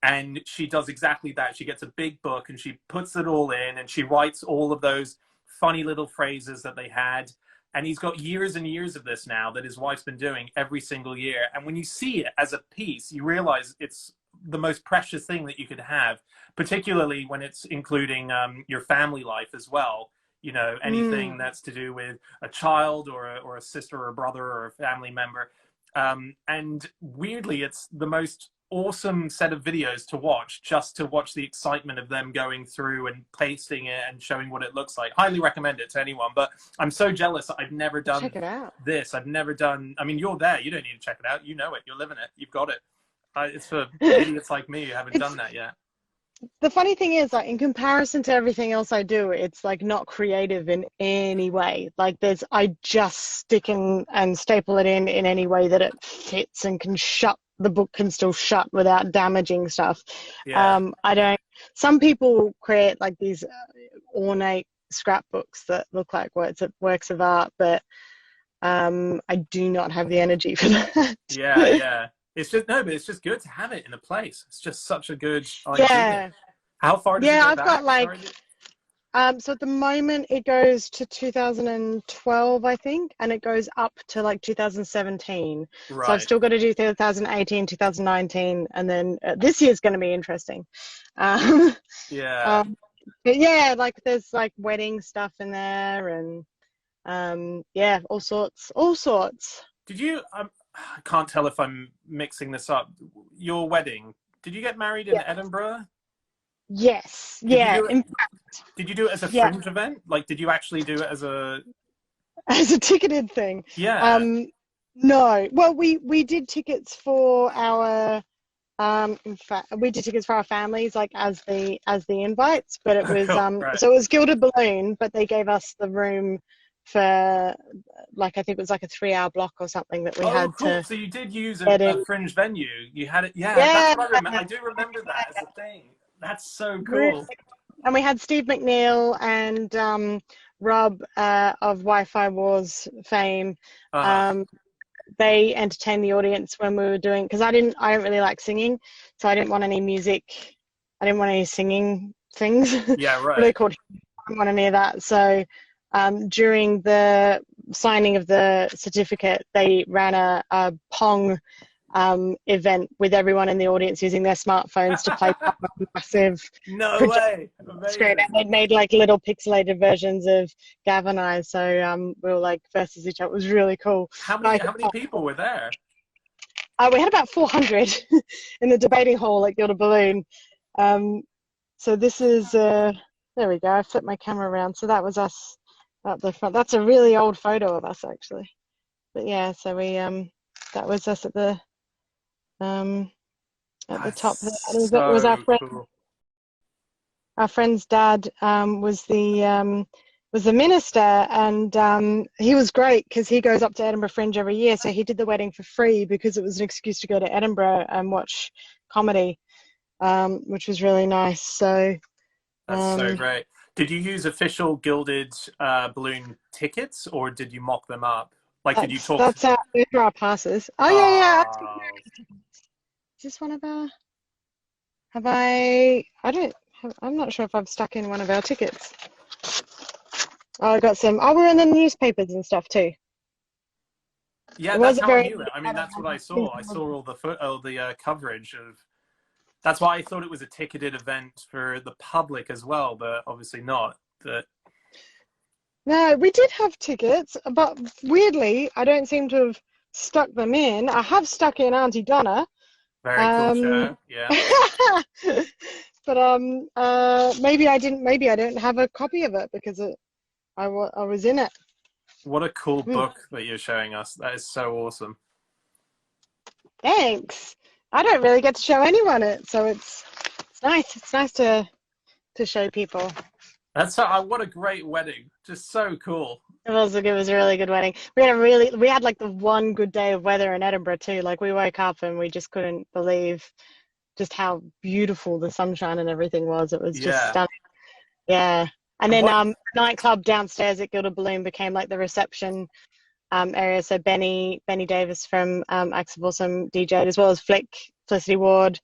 and she does exactly that. She gets a big book and she puts it all in and she writes all of those funny little phrases that they had. And he's got years and years of this now that his wife's been doing every single year. And when you see it as a piece, you realize it's the most precious thing that you could have, particularly when it's including your family life as well. You know, anything that's to do with a child or a sister or a brother or a family member. And weirdly, it's the most awesome set of videos to watch, just to watch the excitement of them going through and pasting it and showing what it looks like. Highly recommend it to anyone, but I'm so jealous that I've never done this. I've never done, I mean, you're there, you don't need to check it out. You know it, you're living it, you've got it. It's for idiots like me who haven't done that yet. The funny thing is, like, in comparison to everything else I do, it's like not creative in any way. Like I just stick and staple it in any way that it fits and can the book can still shut without damaging stuff. Yeah. Some people create like these ornate scrapbooks that look like works of art, but I do not have the energy for that. Yeah. It's just good to have it in a place. It's just such a good idea. Yeah. How far does it go I've back? got like, so at the moment it goes to 2012, I think, and it goes up to like 2017. Right. So I've still got to do 2018, 2019, and then this year's going to be interesting. Yeah. But yeah, like there's like wedding stuff in there and all sorts. Did you, I can't tell if I'm mixing this up. Your wedding, did you get married in Edinburgh? Yes. Did you do it as a fringe event? Like, did you actually do it as a ticketed thing? Yeah. No. Well, we did tickets for our in fact we did tickets for our families, like as the invites, but it was right. So it was Gilded Balloon, but they gave us the room for like, I think it was like a 3-hour block or something that we had to. So you did use a fringe venue. You had it. Yeah. That's what I remember. I do remember that as a thing. That's so cool. And we had Steve McNeil and Rob of Wi-Fi Wars fame. They entertained the audience when we were doing, because I don't really like singing, so I didn't want any music. I didn't want any singing things. Yeah, right. What are they called? I didn't want any of that. So during the signing of the certificate, they ran a Pong event with everyone in the audience using their smartphones to play Pong on a massive screen. And they made like little pixelated versions of Gav and I, so we were like versus each other. It was really cool. How many people were there? We had about 400 in the debating hall at Gilded Balloon. So this is there we go. I flipped my camera around, so that was us at the front. That's a really old photo of us, actually. But yeah, so we that was us at the top. It was our friend. Cool. Our friend's dad was the minister, and he was great because he goes up to Edinburgh Fringe every year. So he did the wedding for free because it was an excuse to go to Edinburgh and watch comedy, which was really nice. So that's so great. Did you use official Gilded Balloon tickets, or did you mock them up? Like, did you talk? Those are our passes. Oh yeah. Is this one of our? I'm not sure if I've stuck in one of our tickets. Oh, I got some. Oh, we're in the newspapers and stuff too. Yeah, It that's wasn't how I very. knew it. I mean, that's what I saw. I saw all the coverage of. That's why I thought it was a ticketed event for the public as well, but obviously not. That No, we did have tickets, but weirdly, I don't seem to have stuck them in. I have stuck in Auntie Donna. very cool Um, show. Yeah. but maybe I didn't. Maybe I don't have a copy of it because I was in it. What a cool Hmm. book that you're showing us. That is so awesome. Thanks. I don't really get to show anyone it, so it's nice. It's nice to show people. That's what a great wedding. Just so cool. It was a really good wedding. We had like the one good day of weather in Edinburgh too. Like we woke up and we just couldn't believe just how beautiful the sunshine and everything was. It was just Yeah. stunning. Yeah. And then What? nightclub downstairs at Gilded Balloon became like the reception area. So Benny Davis from Acts of Awesome DJ'd, as well as Felicity Ward.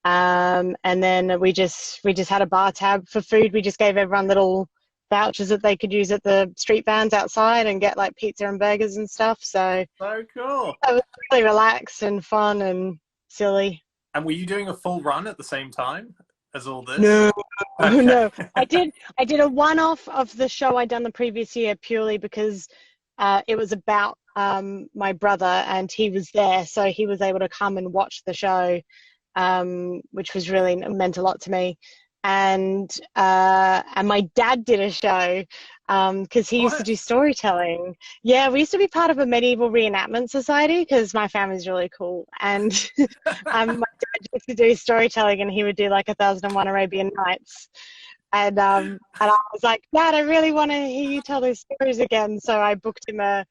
And then we just had a bar tab for food. We just gave everyone little vouchers that they could use at the street vans outside and get like pizza and burgers and stuff. So Cool. it was really relaxed and fun and silly. And were you doing a full run at the same time as all this? No, Okay. no. I did a one-off of the show I'd done the previous year purely because it was about my brother and he was there, so he was able to come and watch the show, which was really meant a lot to me. And my dad did a show because he used to do storytelling. Yeah, we used to be part of a medieval reenactment society because my family's really cool. And my dad used to do storytelling, and he would do like 1001 Arabian Nights. And I was like, Dad, I really want to hear you tell those stories again. So I booked him a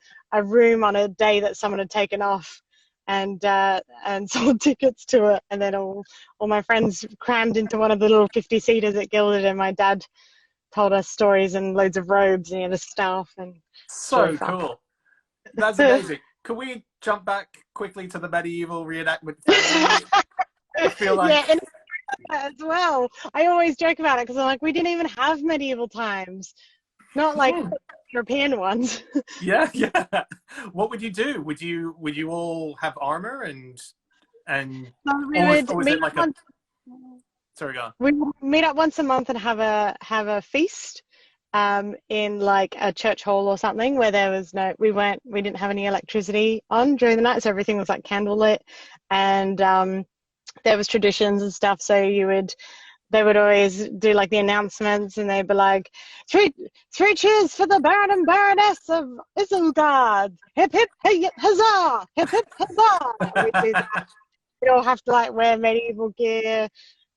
room on a day that someone had taken off, and sold tickets to it. And then all my friends crammed into one of the little 50-seaters at Gilded, and my dad told us stories and loads of robes and the staff. And So cool. That's amazing. Can we jump back quickly to the medieval reenactment family? I feel like... Yeah, and as well. I always joke about it because I'm like, we didn't even have medieval times. Not like European ones. Yeah. What would you do? Would you all have armor and or was it like a... Sorry, go on. We would meet up once a month and have a feast in like a church hall or something where there was we didn't have any electricity on during the night, so everything was like candlelit, and there was traditions and stuff. So they would always do like the announcements, and they'd be like, three cheers for the Baron and Baroness of Isengard, hip hip hey, huzzah, hip hip huzzah. And we'd do that. We'd all have to like wear medieval gear,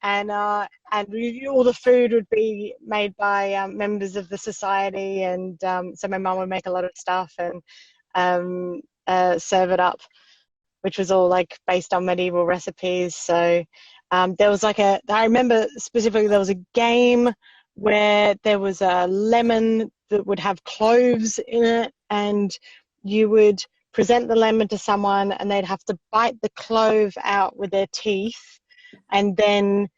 and all the food would be made by members of the society, and so my mum would make a lot of stuff and serve it up, which was all like based on medieval recipes. So there was like I remember specifically there was a game where there was a lemon that would have cloves in it, and you would present the lemon to someone and they'd have to bite the clove out with their teeth, and then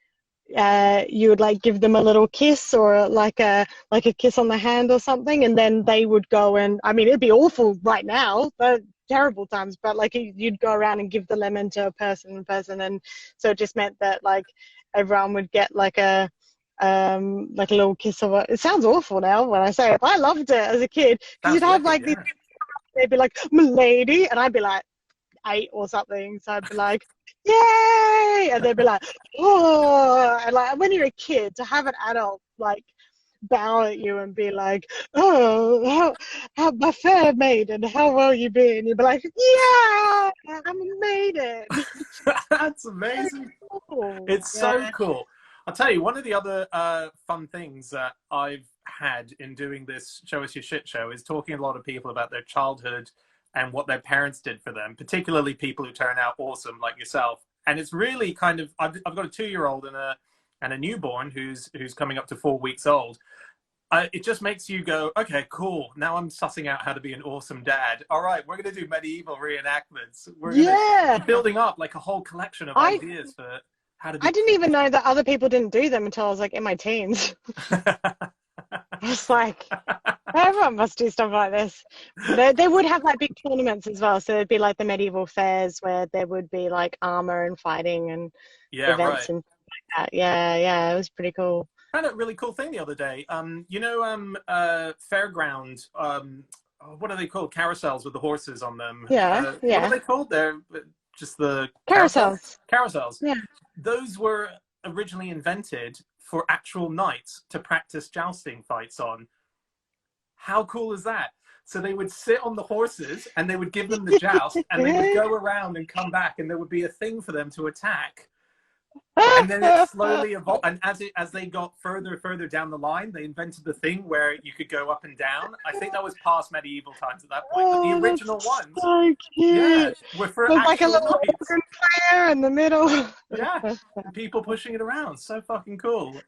you would like give them a little kiss or like a kiss on the hand or something, and then they would go and, I mean, it'd be awful right now, but terrible times, but like you'd go around and give the lemon to a person, and so it just meant that like everyone would get like a little kiss or what. It sounds awful now when I say it, but I loved it as a kid because you'd have like these, they'd be like, "Milady," and I'd be like 8 or something, so I'd be like, "Yay!" and they'd be like, "Oh," and like when you're a kid, to have an adult like bow at you and be like, "Oh, how my fair maiden, how well you been?" You'd be like, "Yeah, I'm a maiden." That's amazing. Cool. It's so cool. I'll tell you, one of the other fun things that I've had in doing this Show Us Your Shit show is talking to a lot of people about their childhood and what their parents did for them, particularly people who turn out awesome like yourself. And it's really kind of, I've got a 2-year-old and a newborn who's coming up to 4 weeks old. It just makes you go, okay, cool. Now I'm sussing out how to be an awesome dad. All right, we're going to do medieval reenactments. We're gonna be building up like a whole collection of ideas for how to be. I didn't even know that other people didn't do them until I was like in my teens. I I was like, everyone must do stuff like this. They would have like big tournaments as well. So it'd be like the medieval fairs where there would be like armor and fighting and events and stuff like that. Yeah, it was pretty cool. I had a really cool thing the other day. Fairground. What are they called? Carousels with the horses on them. Yeah. What are they called? They're just the Carousels. Carousels. Yeah. Those were originally invented for actual knights to practice jousting fights on. How cool is that? So they would sit on the horses and they would give them the joust and they would go around and come back and there would be a thing for them to attack. And then it slowly evolved. And as they got further down the line, they invented the thing where you could go up and down. I think that was past medieval times at that point. But the original ones, so cute. Were for There's like a little knights. organ player in the middle. Yeah, and people pushing it around. So fucking cool.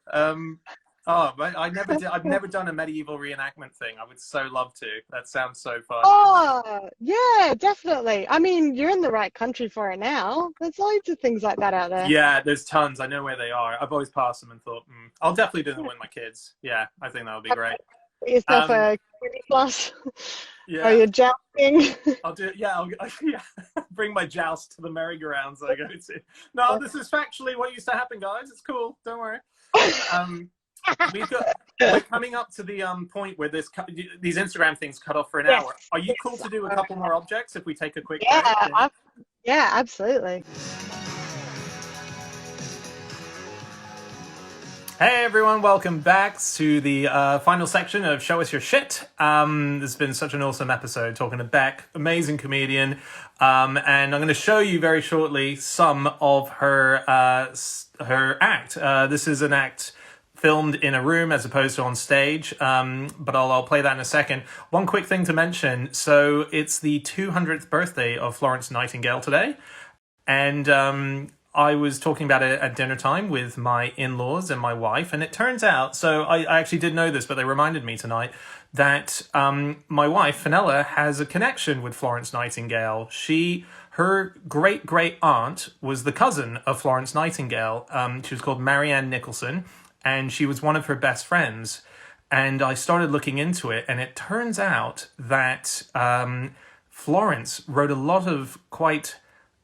I've never done a medieval reenactment thing. I would so love to. That sounds so fun. Oh, yeah, definitely. I mean, you're in the right country for it now. There's loads of things like that out there. Yeah, there's tons. I know where they are. I've always passed them and thought, I'll definitely do them with my kids. Yeah, I think that would be great. Yourself a 20 plus. Yeah. Or you're jousting. I'll do it. Yeah, I'll bring my joust to the merry-go-rounds I go to. No, this is factually what used to happen, guys. It's cool. Don't worry. We're coming up to the point where these Instagram things cut off for an hour. Are you cool to do a couple more objects if we take a quick break? Yeah, absolutely. Hey everyone, welcome back to the final section of Show Us Your Shit. This has been such an awesome episode talking to Beck, amazing comedian, and I'm going to show you very shortly some of her act. This is an act filmed in a room as opposed to on stage, but I'll play that in a second. One quick thing to mention, so it's the 200th birthday of Florence Nightingale today, and I was talking about it at dinner time with my in-laws and my wife, and it turns out, so I actually did know this, but they reminded me tonight, that my wife, Fenella, has a connection with Florence Nightingale. Her great-great-aunt was the cousin of Florence Nightingale. She was called Marianne Nicholson, and she was one of her best friends. And I started looking into it, and it turns out that Florence wrote a lot of quite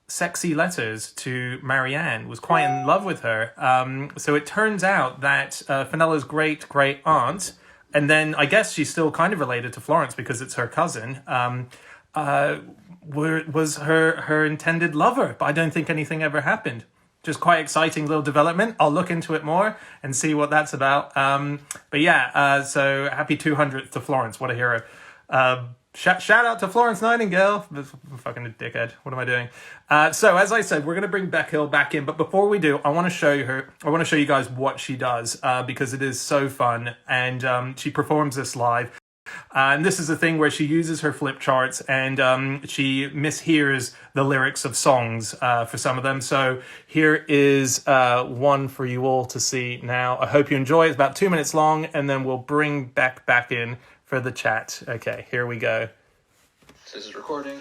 sexy letters to Marianne, was quite in love with her. So it turns out that Fenella's great-great-aunt, and then I guess she's still kind of related to Florence because it's her cousin, was her intended lover, but I don't think anything ever happened. Just quite exciting little development. I'll look into it more and see what that's about. But yeah, so happy 200th to Florence. What a hero. Shout out to Florence Nightingale. I'm fucking a dickhead. What am I doing? So as I said, we're going to bring Beck Hill back in. But before we do, I want to show you guys what she does because it is so fun. And she performs this live. And this is a thing where she uses her flip charts and she mishears the lyrics of songs for some of them. So here is one for you all to see now. I hope you enjoy it. It's about 2 minutes long, and then we'll bring Beck back in for the chat. Okay, here we go. So this is recording.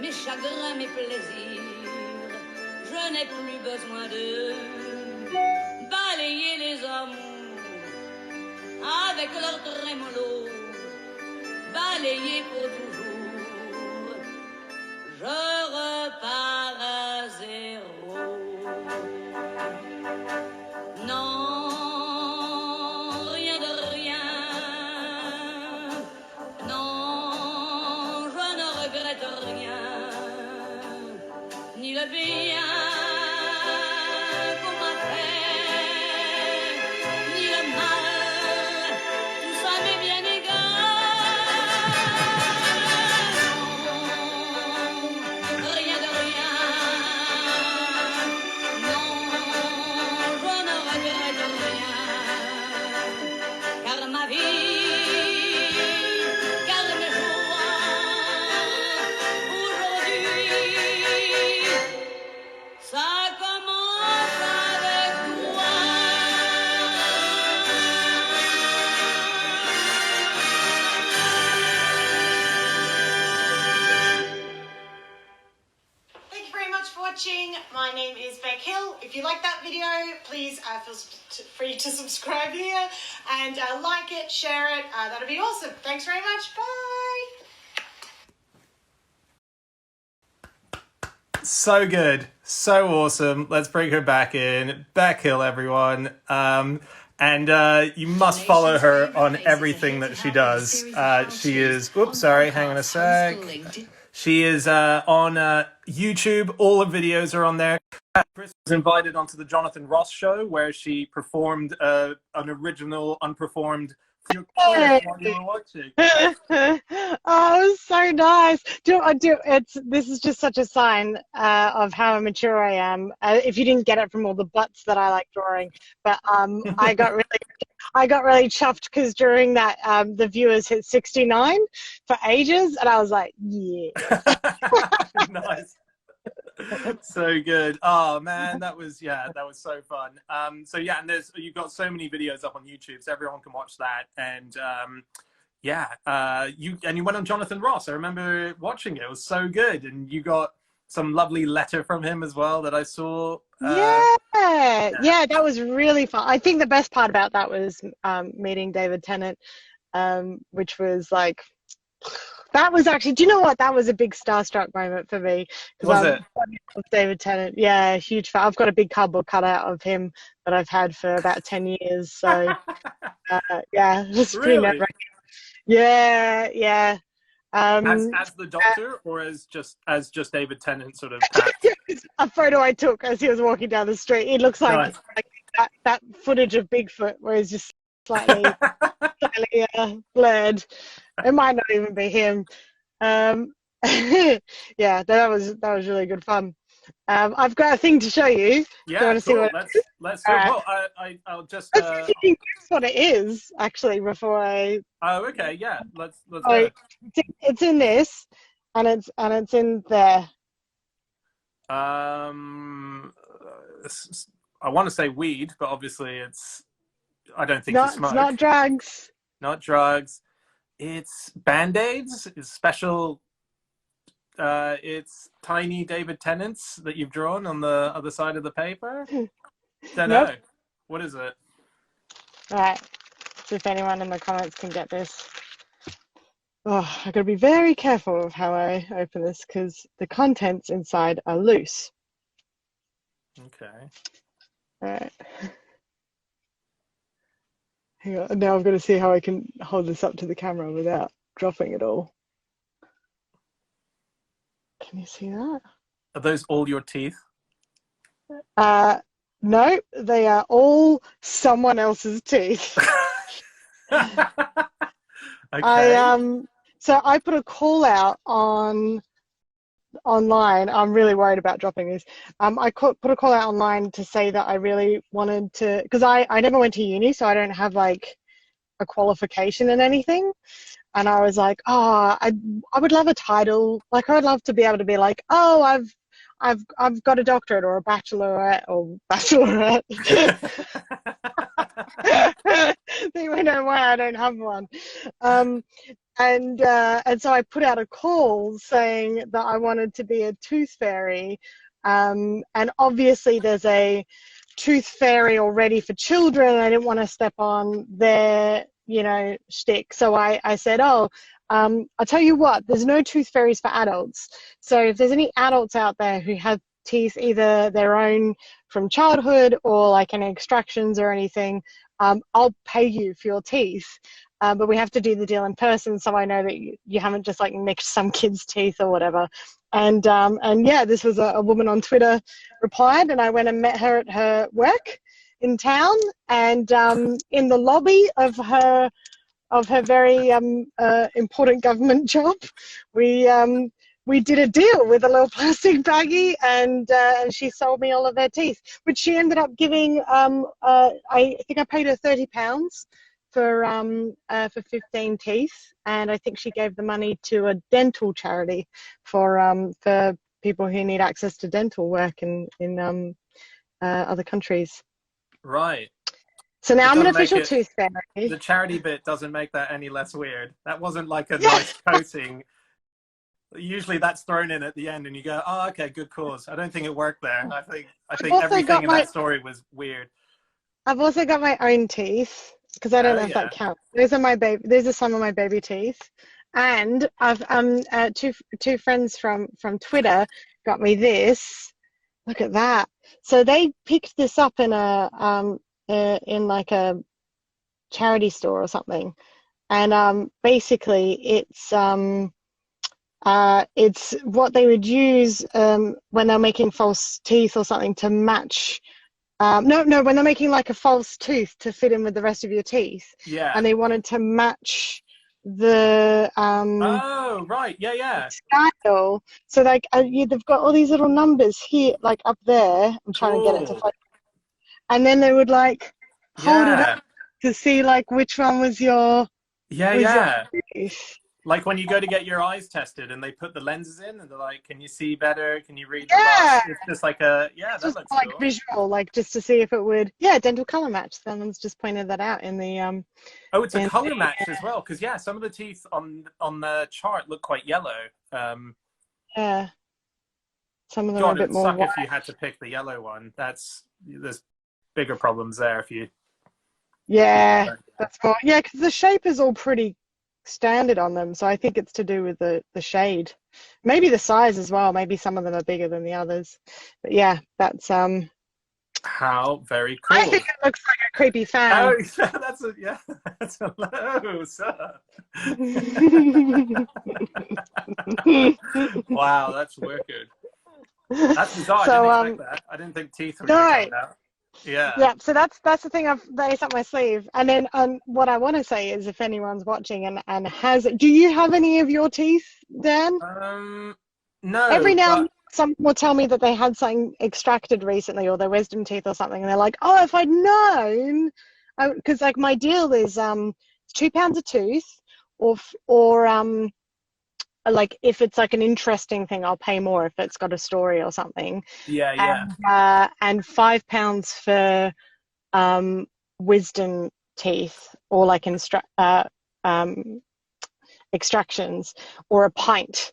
Mes chagrins, mes plaisirs, je n'ai plus besoin de balayer les amours avec leur trémolo, balayer pour toujours, je repars à zéro. if you like that video, please feel free to subscribe here and like it, share it. That'll be awesome. Thanks very much. Bye. So good. So awesome. Let's bring her back in. Beck Hill, everyone. And you must follow her on everything that she does. She is... Oops, sorry. Hang on a sec. She is on YouTube. All her videos are on there. Chris was invited onto the Jonathan Ross show where she performed an original, unperformed while you were watching. Oh, it was so nice. This is just such a sign of how immature I am. If you didn't get it from all the butts that I like drawing, but I got really chuffed because during that the viewers hit 69 for ages, and I was like, yeah. Nice. So good. Oh man, that was so fun. So yeah, and you've got so many videos up on YouTube, so everyone can watch that. And you went on Jonathan Ross. I remember watching it. It was so good, and you got some lovely letter from him as well that I saw. Yeah, that was really fun. I think the best part about that was meeting David Tennant, which was like. That was actually, do you know what? That was a big starstruck moment for me. Was it? David Tennant. Yeah, huge fan. I've got a big cardboard cutout of him that I've had for about 10 years. So, yeah, it's pretty Really? nerve-wracking. Yeah. As the Doctor, or as just David Tennant sort of? A photo I took as he was walking down the street. It looks like that footage of Bigfoot where he's just slightly blurred. It might not even be him. Yeah, that was really good fun. I've got a thing to show you. Yeah, do you want to see what let's do it. Well, I'll just. You can guess what it is actually before I. Oh, okay. Yeah, let's do it. It's in this, and it's in there. I want to say weed, but obviously I don't think it's smoke. It's not drugs. Not drugs. It's Band-Aids. It's special. It's tiny David Tennants that you've drawn on the other side of the paper. Don't know. What is it? All right. See if anyone in the comments can get this. Oh, I've got to be very careful of how I open this because the contents inside are loose. Okay. All right. Hang on. Now I've got to see how I can hold this up to the camera without dropping it all. Can you see that? Are those all your teeth? No, they are all someone else's teeth. Okay. So I put a call out online. I'm really worried about dropping this. I put a call out online to say that I really wanted to, because I never went to uni, so I don't have like a qualification in anything. And I was like, oh, I would love a title. Like I would love to be able to be like, oh, I've got a doctorate or a bachelorette or bachelorette. They won't know why I don't have one. And so I put out a call saying that I wanted to be a tooth fairy. And obviously there's a tooth fairy already for children. I didn't want to step on their, shtick. So I said, I'll tell you what, there's no tooth fairies for adults. So if there's any adults out there who have teeth, either their own from childhood or like any extractions or anything, I'll pay you for your teeth. But we have to do the deal in person, so I know that you haven't just like nicked some kid's teeth or whatever. And yeah, this was a woman on Twitter replied, and I went and met her at her work in town, and in the lobby of her very important government job, we did a deal with a little plastic baggie, and she sold me all of her teeth, which she ended up giving. I think I paid her £30 for 15 teeth, and I think she gave the money to a dental charity for people who need access to dental work in other countries. Right. So now I'm an official tooth fairy. The charity bit doesn't make that any less weird. That wasn't like a nice coating. Usually that's thrown in at the end and you go, oh, okay, good cause. I don't think it worked there. I think also everything in that story was weird. I've also got my own teeth because I don't know if that counts. Those are some of my baby teeth. And I've two friends from Twitter got me this. Look at that. So they picked this up in in like a charity store or something. And basically it's what they would use when they're making false teeth or something to match. No, when they're making like a false tooth to fit in with the rest of your teeth. Yeah. And they wanted to match the oh, right. Yeah. style. So like they've got all these little numbers here, like up there. I'm trying to get it to focus. And then they would like hold it up to see like which one was your your tooth. Like when you go to get your eyes tested and they put the lenses in and they're like, can you see better? Can you read the last? It's just like that looks like cool. visual, like just to see if it would, dental color match. Someone's just pointed that out in the oh, it's a color match as well, because some of the teeth on the chart look quite yellow. Yeah, some of them are a bit more suck white. If you had to pick the yellow one, there's bigger problems there if you. Yeah, that's more. Yeah, because the shape is all pretty standard on them, so I think it's to do with the shade, maybe the size as well. Maybe some of them are bigger than the others, but yeah, that's how very cool. I think it looks like a creepy fan. Oh, that's hello, sir. Wow, that's wicked. That's bizarre. So, I didn't expect that. I didn't think teeth were going to come out. Yeah, so that's the thing I've laced up my sleeve. And then what I want to say is, if anyone's watching and has, do you have any of your teeth, Dan? No. Every now and then someone will tell me that they had something extracted recently, or their wisdom teeth or something, and they're like, oh, if I'd known, because like my deal is £2 a tooth, or like if it's like an interesting thing, I'll pay more if it's got a story or something. Yeah. And £5 for wisdom teeth, or like extractions, or a pint,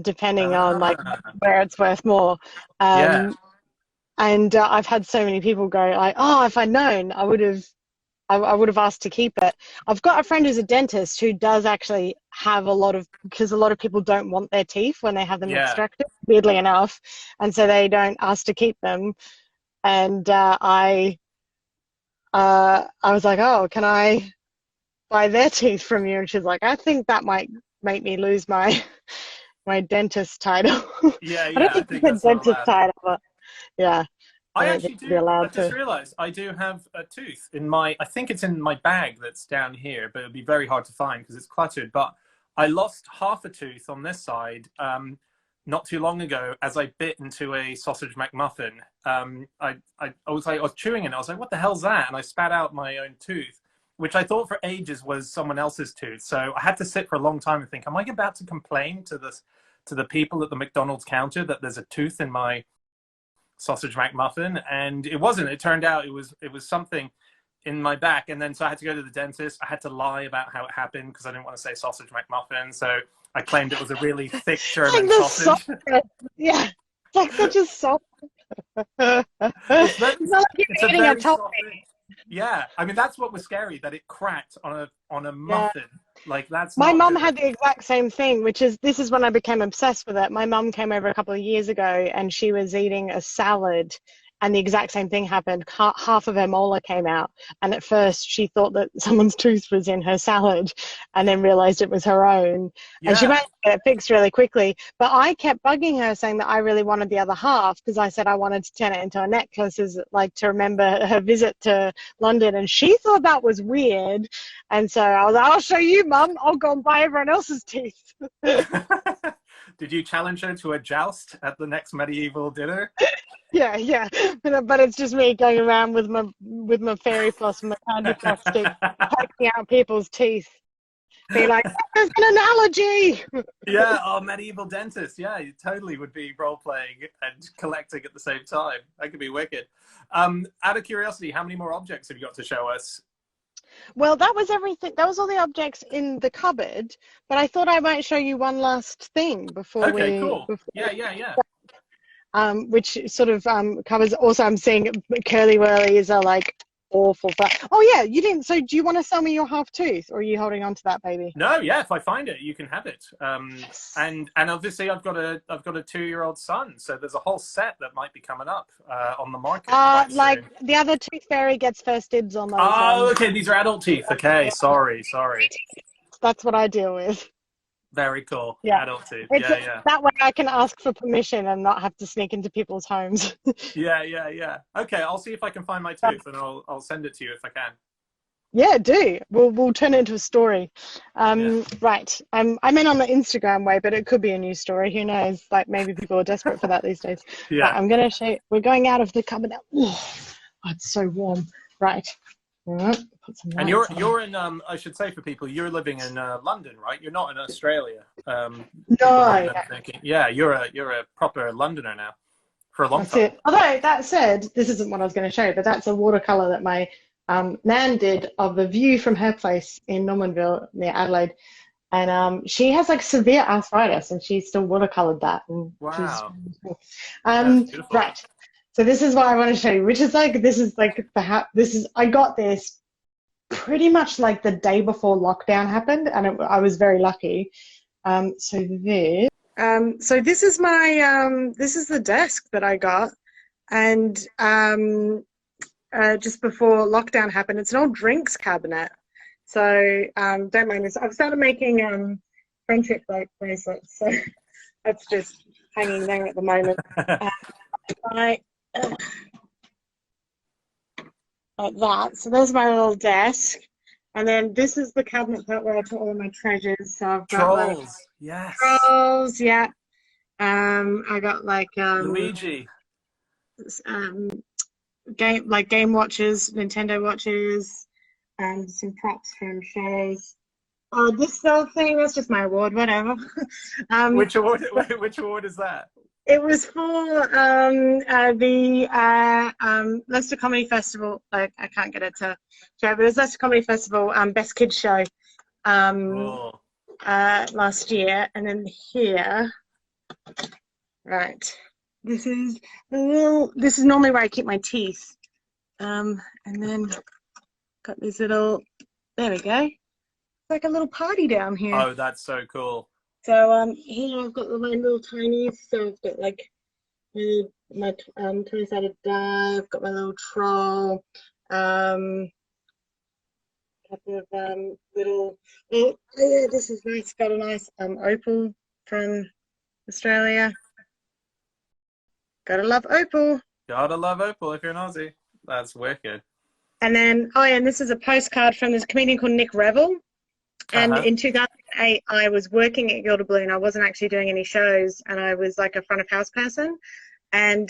depending on like where it's worth more. And I've had so many people go like, oh, if I'd known, I would have asked to keep it. I've got a friend who's a dentist who does actually have because a lot of people don't want their teeth when they have them extracted, weirdly enough, and so they don't ask to keep them. And I was like, oh, can I buy their teeth from you? And she's like, I think that might make me lose my dentist title. Yeah, I don't think it's a dentist title, but yeah. I actually do. I just realized I do have a tooth I think it's in my bag that's down here, but it'd be very hard to find because it's cluttered. But I lost half a tooth on this side not too long ago as I bit into a sausage McMuffin. I was chewing it. I was like, what the hell's that? And I spat out my own tooth, which I thought for ages was someone else's tooth. So I had to sit for a long time and think, am I about to complain to the people at the McDonald's counter that there's a tooth in my sausage McMuffin? And it wasn't. It turned out it was something in my back. And then so I had to go to the dentist. I had to lie about how it happened because I didn't want to say sausage McMuffin. So I claimed it was a really thick German sausage. Yeah, it's like such a soft. It's a very soft. Yeah, I mean that's what was scary, that it cracked on a muffin. Like that's. My mum had the exact same thing, this is when I became obsessed with it. My mum came over a couple of years ago and she was eating a salad, and the exact same thing happened. Half of her molar came out, and at first she thought that someone's tooth was in her salad, and then realized it was her own. And she managed to get it fixed really quickly. But I kept bugging her, saying that I really wanted the other half, because I said I wanted to turn it into a necklace, like to remember her visit to London. And she thought that was weird. And so I was like, I'll show you, Mum. I'll go and buy everyone else's teeth. Did you challenge her to a joust at the next medieval dinner? Yeah, but it's just me going around with my fairy floss and my candy floss stick, poking out people's teeth, being like, "There's an analogy." Yeah, medieval dentist. Yeah, you totally would be role playing and collecting at the same time. That could be wicked. Out of curiosity, how many more objects have you got to show us? Well, that was everything. That was all the objects in the cupboard. But I thought I might show you one last thing before Okay, we. cool. Yeah. Which sort of covers. Also, I'm seeing curly whirlies are like awful. Oh yeah, you didn't. So do you want to sell me your half tooth, or are you holding on to that baby? No, yeah. If I find it, you can have it. Yes. And obviously, I've got a 2-year-old son, so there's a whole set that might be coming up on the market. Like the other tooth fairy gets first dibs on those. Oh, okay. These are adult teeth. Okay, sorry. That's what I deal with. Very cool. Yeah. Adult teeth. It's Yeah. that way I can ask for permission and not have to sneak into people's homes. Yeah. Okay, I'll see if I can find my tooth, and I'll send it to you if I can. Yeah, do. We'll turn it into a story. Yeah. Right. I meant on the Instagram way, but it could be a new story. Who knows? Like maybe people are desperate for that these days. Yeah. Right, I'm gonna show you. We're going out of the cupboard now. Oh, it's so warm. Right. Put some And lights you're in I should say for people, you're living in London, right? You're not in Australia. No. Yeah, you're a proper Londoner now for a long That's time. it. Although that said, this isn't what I was going to show you, but that's a watercolor that my nan did of the view from her place in Normanville near Adelaide, and she has like severe arthritis, and she still watercolored that. And Wow. she's right. So this is what I want to show you, which is like I got this pretty much like the day before lockdown happened, and I was very lucky. So this is my this is the desk that I got, and just before lockdown happened. It's an old drinks cabinet, so don't mind this. I've started making friendship bracelets, so that's just hanging there at the moment. Like that. So there's my little desk, and then this is the cabinet where I put all of my treasures. So I've got Trolls, yes. Trolls, yeah. I got like Luigi. Game watches, Nintendo watches, some props from shows. Oh, this little thing, that's just my award, whatever. Which award is that? It was for the Leicester Comedy Festival. I can't get it to show, but it was Leicester Comedy Festival Best Kids Show last year. And then here, right, this is normally where I keep my teeth. And then got this little, there we go. It's like a little party down here. Oh, that's so cool. So here I've got my little tinies. So I've got like my 20-sided die. I've got my little troll. Couple of little. Oh yeah, this is nice. Got a nice opal from Australia. Gotta love opal. Gotta love opal if you're an Aussie. That's wicked. And then and this is a postcard from this comedian called Nick Revel. And in 2008, I was working at Gilder Balloon. I wasn't actually doing any shows, and I was like a front of house person. And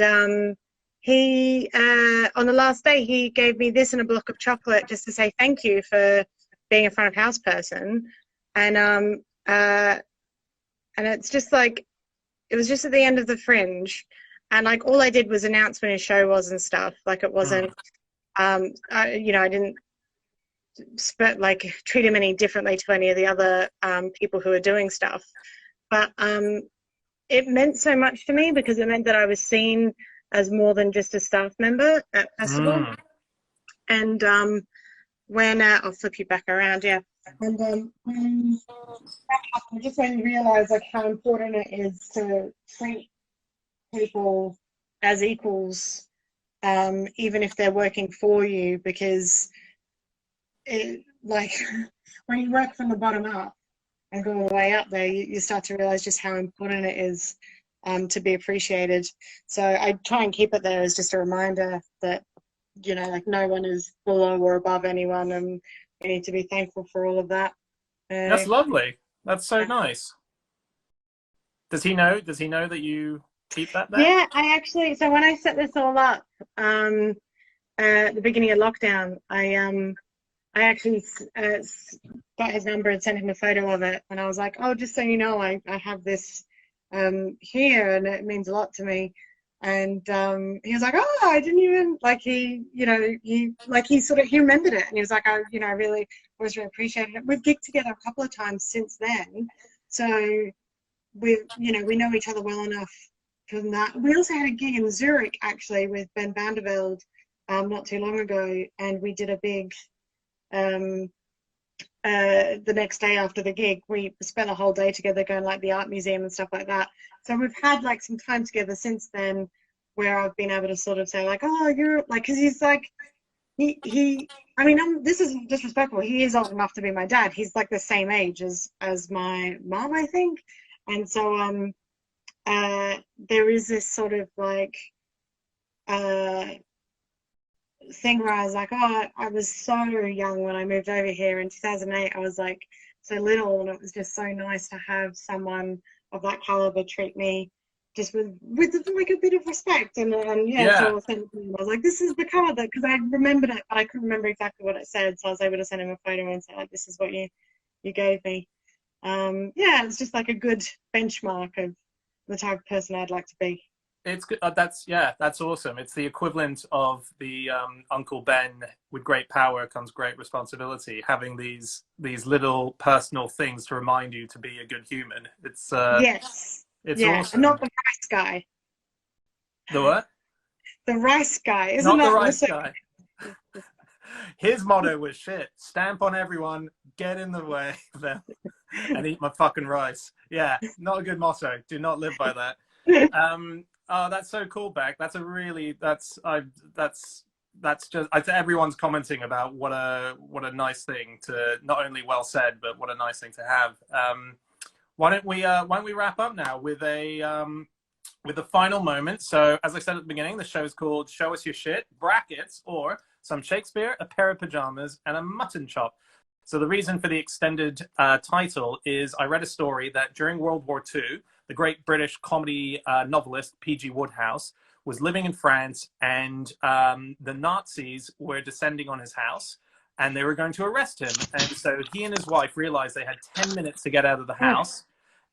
he, on the last day, he gave me this and a block of chocolate just to say thank you for being a front of house person. And it's just like, it was just at the end of the Fringe, and like all I did was announce when his show was and stuff. Like it wasn't, I didn't treat him any differently to any of the other people who are doing stuff, but it meant so much to me because it meant that I was seen as more than just a staff member at festival. And when I'll flip you back around, yeah. And when that happened, just when you realise like how important it is to treat people as equals, even if they're working for you, because when you work from the bottom up and go all the way up there, you start to realize just how important it is to be appreciated. So I try and keep it there as just a reminder that, like no one is below or above anyone, and we need to be thankful for all of that. That's lovely. That's so nice. Does he know that you keep that there? Yeah, so when I set this all up at the beginning of lockdown, I actually got his number and sent him a photo of it, and I was like, oh, just so you know, I have this here, and it means a lot to me. And he was like, oh, I didn't even, like, he, you know, he remembered it. And he was like, I, you know, I really always really appreciated it. We've gigged together a couple of times since then. So we, you know, we know each other well enough from that. We also had a gig in Zurich, actually, with Ben Vandervelde not too long ago. And we did a big, the next day after the gig, we spent a whole day together going like the art museum and stuff like that. So we've had like some time together since then where I've been able to sort of say like, oh, you're like, because he's like, I mean, this isn't disrespectful. He is old enough to be my dad. He's like the same age as my mom, I think. And so there is this sort of like thing where I was like, oh, I was so young when I moved over here in 2008. I was like so little, and it was just so nice to have someone of that caliber treat me just with like a bit of respect. And yeah. So I was like, this is the card, because I remembered it, but I couldn't remember exactly what it said. So I was able to send him a photo and say like, this is what you gave me. Yeah, it's just like a good benchmark of the type of person I'd like to be. It's good. That's awesome. It's the equivalent of the Uncle Ben, with great power comes great responsibility. Having these little personal things to remind you to be a good human. It's yes, it's yeah, awesome. And not the rice guy. The what? The rice guy, isn't not that the rice also... guy. His motto was shit. Stamp on everyone, get in the way of them, and eat my fucking rice. Yeah, not a good motto. Do not live by that. Oh, that's so cool, Beck. That's just everyone's commenting about what a nice thing to, not only well said, but what a nice thing to have. Why don't we wrap up now with the final moment? So as I said at the beginning, the show is called Show Us Your Shit, brackets, or some Shakespeare, a pair of pajamas, and a mutton chop. So the reason for the extended title is I read a story that during World War II, the great British comedy novelist P.G. Wodehouse was living in France, and the Nazis were descending on his house, and they were going to arrest him. And so he and his wife realized they had 10 minutes to get out of the house.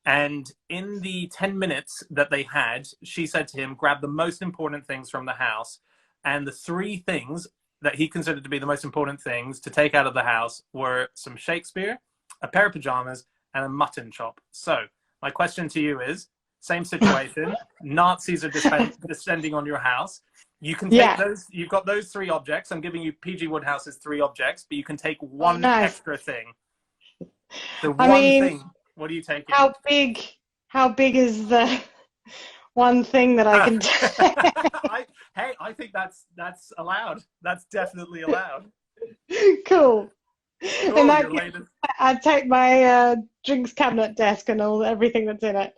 And in the 10 minutes that they had, she said to him, grab the most important things from the house. And the three things that he considered to be the most important things to take out of the house were some Shakespeare, a pair of pajamas, and a mutton chop. So my question to you is, same situation, Nazis are descending on your house. You can take those, you've got those three objects. I'm giving you P.G. Wodehouse's three objects, but you can take one extra thing. The one thing, what are you taking? How big is the one thing that I can take? I think that's allowed. That's definitely allowed. Cool. In that case, I'd take my drinks cabinet desk and everything that's in it.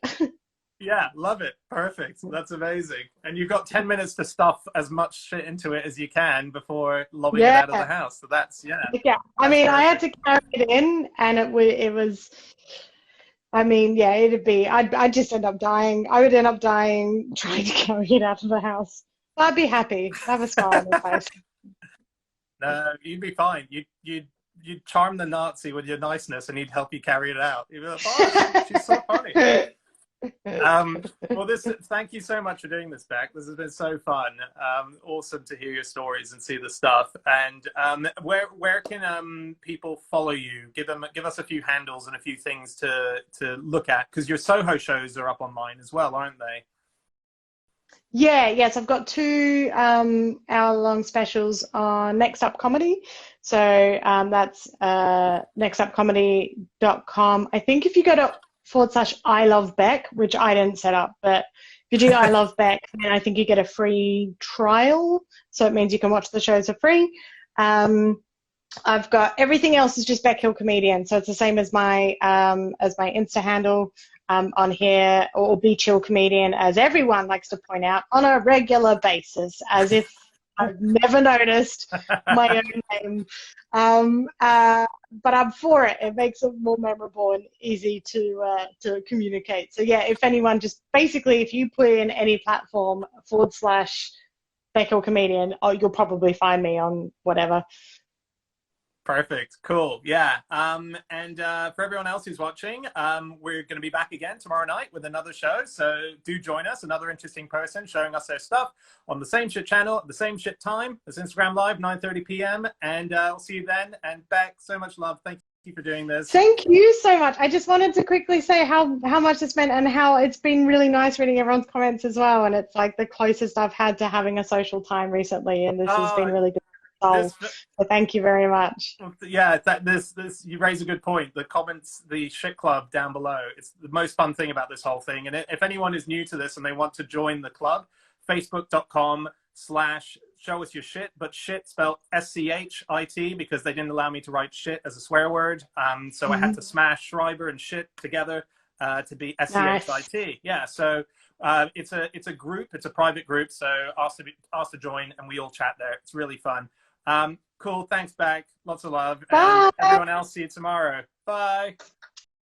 Yeah, love it. Perfect. That's amazing. And you've got 10 minutes to stuff as much shit into it as you can before lobbing it out of the house. So that's, Yeah. I mean, perfect. I had to carry it in, and it was, I mean, yeah, it'd be, I'd just end up dying. I would end up dying trying to carry it out of the house. I'd be happy. Have a smile on my face. No, you'd be fine. You'd charm the Nazi with your niceness, and he'd help you carry it out. You'd be like, oh, she's so funny. Well, thank you so much for doing this, Beck. This has been so fun. Awesome to hear your stories and see the stuff. And where can people follow you? Give us a few handles and a few things to look at, because your Soho shows are up on mine as well, aren't they? Yes, I've got 2 hour-long specials on Next Up Comedy. So that's nextupcomedy.com. I think if you go to /I Love Beck, which I didn't set up, but if you do I Love Beck, then I think you get a free trial. So it means you can watch the shows for free. I've got everything else is just Beck Hill Comedian. So it's the same as my Insta handle on here, or Be Chill Comedian, as everyone likes to point out, on a regular basis, as if I've never noticed my own name. But I'm for it. It makes it more memorable and easy to communicate. So yeah, if anyone, just basically, if you put in any platform /Beck Hill Comedian, you'll probably find me on whatever. Perfect. Cool. Yeah. And for everyone else who's watching, we're going to be back again tomorrow night with another show. So do join us. Another interesting person showing us their stuff on the same shit channel at the same shit time. It's Instagram Live, 9:30 p.m. And we'll see you then. And Beck, so much love. Thank you for doing this. Thank you so much. I just wanted to quickly say how much it's meant and how it's been really nice reading everyone's comments as well. And it's like the closest I've had to having a social time recently. And this has been really good. So thank you very much. Yeah, you raise a good point. The comments, the shit club down below, it's the most fun thing about this whole thing. And if anyone is new to this and they want to join the club, facebook.com/show us your shit, but shit spelled SCHIT because they didn't allow me to write shit as a swear word. So I had to smash Schreiber and shit together to be SCHIT. Nice. Yeah, so it's a group, it's a private group. So ask to join and we all chat there. It's really fun. Cool. Thanks, Beck. Lots of love. Bye. And everyone else, see you tomorrow. Bye.